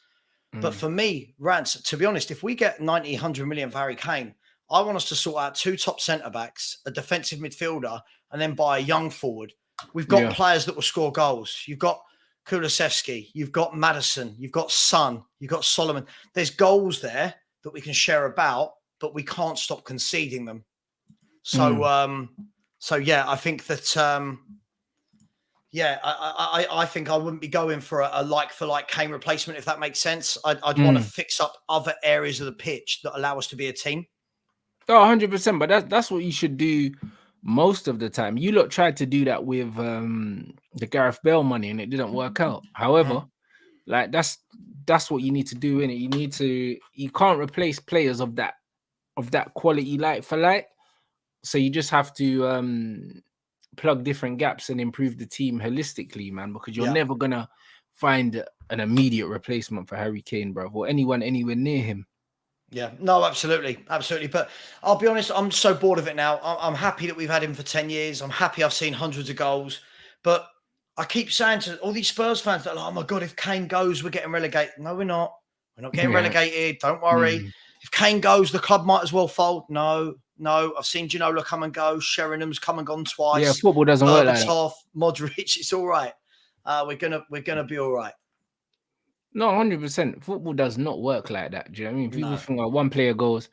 But for me, Rants, to be honest, if we get 90, 100 million for Harry Kane, I want us to sort out 2 top centre-backs, a defensive midfielder, and then buy a young forward. We've got players that will score goals. You've got Kulusevski, you've got Maddison, you've got Son, you've got Solomon. There's goals there that we can share about, but we can't stop conceding them. So, so yeah, I think that, I think I wouldn't be going for a like-for-like Kane replacement, if that makes sense. I'd want to fix up other areas of the pitch that allow us to be a team. Oh, 100%. But that's what you should do most of the time. You lot tried to do that with the Gareth Bale money, and it didn't work out. However, like that's what you need to do, innit? You can't replace players of that quality like for like. So you just have to plug different gaps and improve the team holistically, man, because you're never gonna find an immediate replacement for Harry Kane, bro, or anyone anywhere near him. Yeah, no, absolutely. But I'll be honest, I'm so bored of it now. I'm happy that we've had him for 10 years. I'm happy I've seen hundreds of goals, but I keep saying to all these Spurs fans that, oh my God, if Kane goes, we're getting relegated. No, we're not. We're not getting relegated. Don't worry. If Kane goes, the club might as well fold. No. I've seen Ginola come and go. Sheringham's come and gone twice. Yeah, football doesn't work like that. Modric, it's all right. We're gonna be all right. No, 100%. Football does not work like that. Do you know what I mean? People think like one player goes,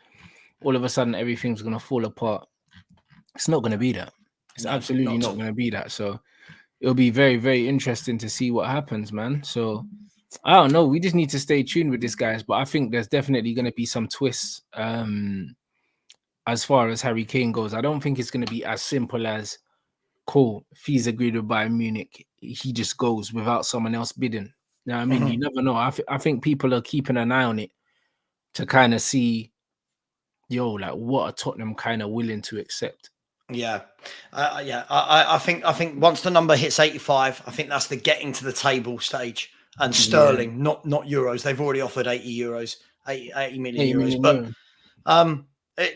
all of a sudden everything's gonna fall apart. It's not gonna be that. It's absolutely not gonna be that. So it'll be very, very interesting to see what happens, man. So I don't know. We just need to stay tuned with this, guys. But I think there's definitely gonna be some twists. As far as Harry Kane goes, I don't think it's going to be as simple as, cool, fees agreed with Bayern Munich, he just goes without someone else bidding. You know what I mean? You never know. I think people are keeping an eye on it to kind of see, like, what are Tottenham kind of willing to accept? Yeah. I think once the number hits 85, I think that's the getting to the table stage. And sterling, not euros. They've already offered 80 million euros. But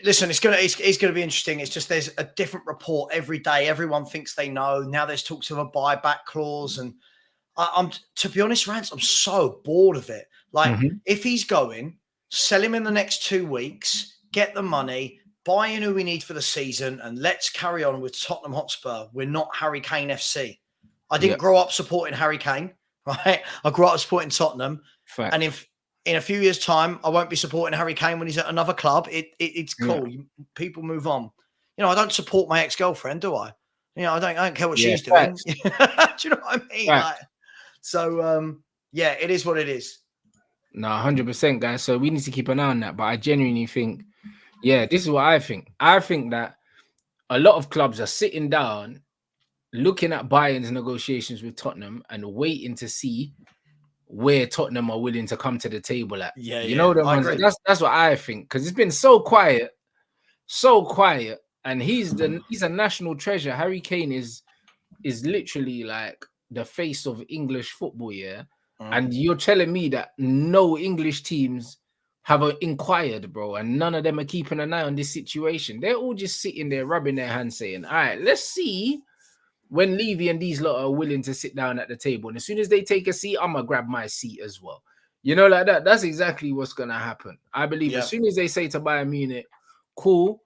listen, it's gonna be interesting. It's just there's a different report every day. Everyone thinks they know. Now there's talks of a buyback clause, and I'm to be honest, Rants, I'm so bored of it. Like, if he's going, sell him in the next 2 weeks, get the money, buy in who we need for the season, and let's carry on with Tottenham Hotspur. We're not Harry Kane FC. I didn't grow up supporting Harry Kane, right? I grew up supporting Tottenham, and if in a few years' time, I won't be supporting Harry Kane when he's at another club. It's cool. People move on. I don't support my ex-girlfriend, do I? I don't care what she's doing. Do you know what I mean? It is what it is. No, 100%, guys. So we need to keep an eye on that. But I genuinely think, this is what I think. I think that a lot of clubs are sitting down, looking at Bayern's negotiations with Tottenham and waiting to see where Tottenham are willing to come to the table at. That's what I think, because it's been so quiet, and he's a national treasure. Harry Kane is literally like the face of English football, and you're telling me that no English teams have inquired, bro, and none of them are keeping an eye on this situation. They're all just sitting there rubbing their hands saying, all right, let's see when Levy and these lot are willing to sit down at the table. And as soon as they take a seat, I'm going to grab my seat as well. Like that. That's exactly what's going to happen. I believe as soon as they say to Bayern Munich, cool,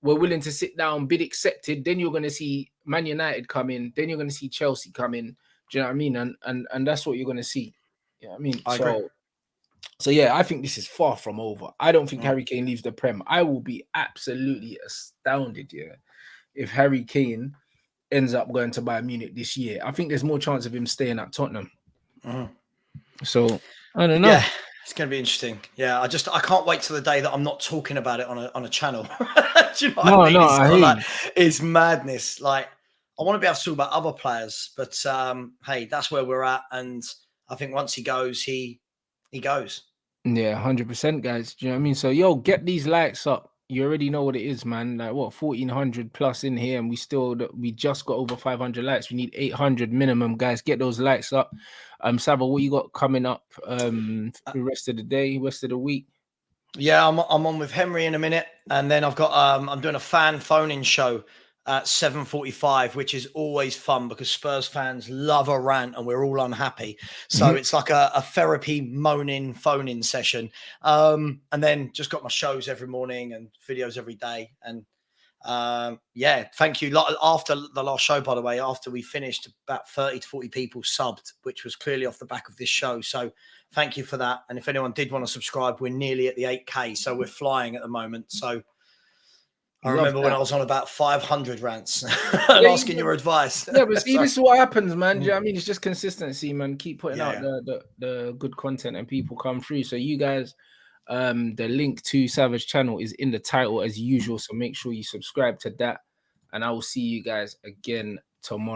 we're willing to sit down, bid accepted, then you're going to see Man United come in. Then you're going to see Chelsea come in. Do you know what I mean? And that's what you're going to see. You know what I mean? I agree. So I think this is far from over. I don't think Harry Kane leaves the Prem. I will be absolutely astounded, if Harry Kane ends up going to Bayern Munich this year. I think there's more chance of him staying at Tottenham. So I don't know. Yeah, it's going to be interesting. Yeah, I can't wait till the day that I'm not talking about it on a channel. Do you know what I mean? It's madness. Like, I want to be able to talk about other players, but hey, that's where we're at. And I think once he goes, he goes. Yeah, 100%, guys. Do you know what I mean? So get these likes up. You already know what it is, man. Like, what, 1,400 plus in here, and we just got over 500 likes. We need 800 minimum, guys. Get those likes up. Savva, what you got coming up the rest of the day, rest of the week? Yeah, I'm on with Henry in a minute, and then I've got I'm doing a fan phone-in show at 7:45, which is always fun because Spurs fans love a rant and we're all unhappy. So it's like a therapy moaning phone-in session. And then just got my shows every morning and videos every day. And thank you. After the last show, by the way, after we finished, about 30 to 40 people subbed, which was clearly off the back of this show. So thank you for that. And if anyone did want to subscribe, we're nearly at the 8K. So we're flying at the moment. So I remember when I was on about 500 rants and asking your advice. Yeah, but see, this is what happens, man. Do you know what I mean? It's just consistency, man. Keep putting out the good content and people come through. So you guys, the link to Savva's channel is in the title as usual. So make sure you subscribe to that. And I will see you guys again tomorrow.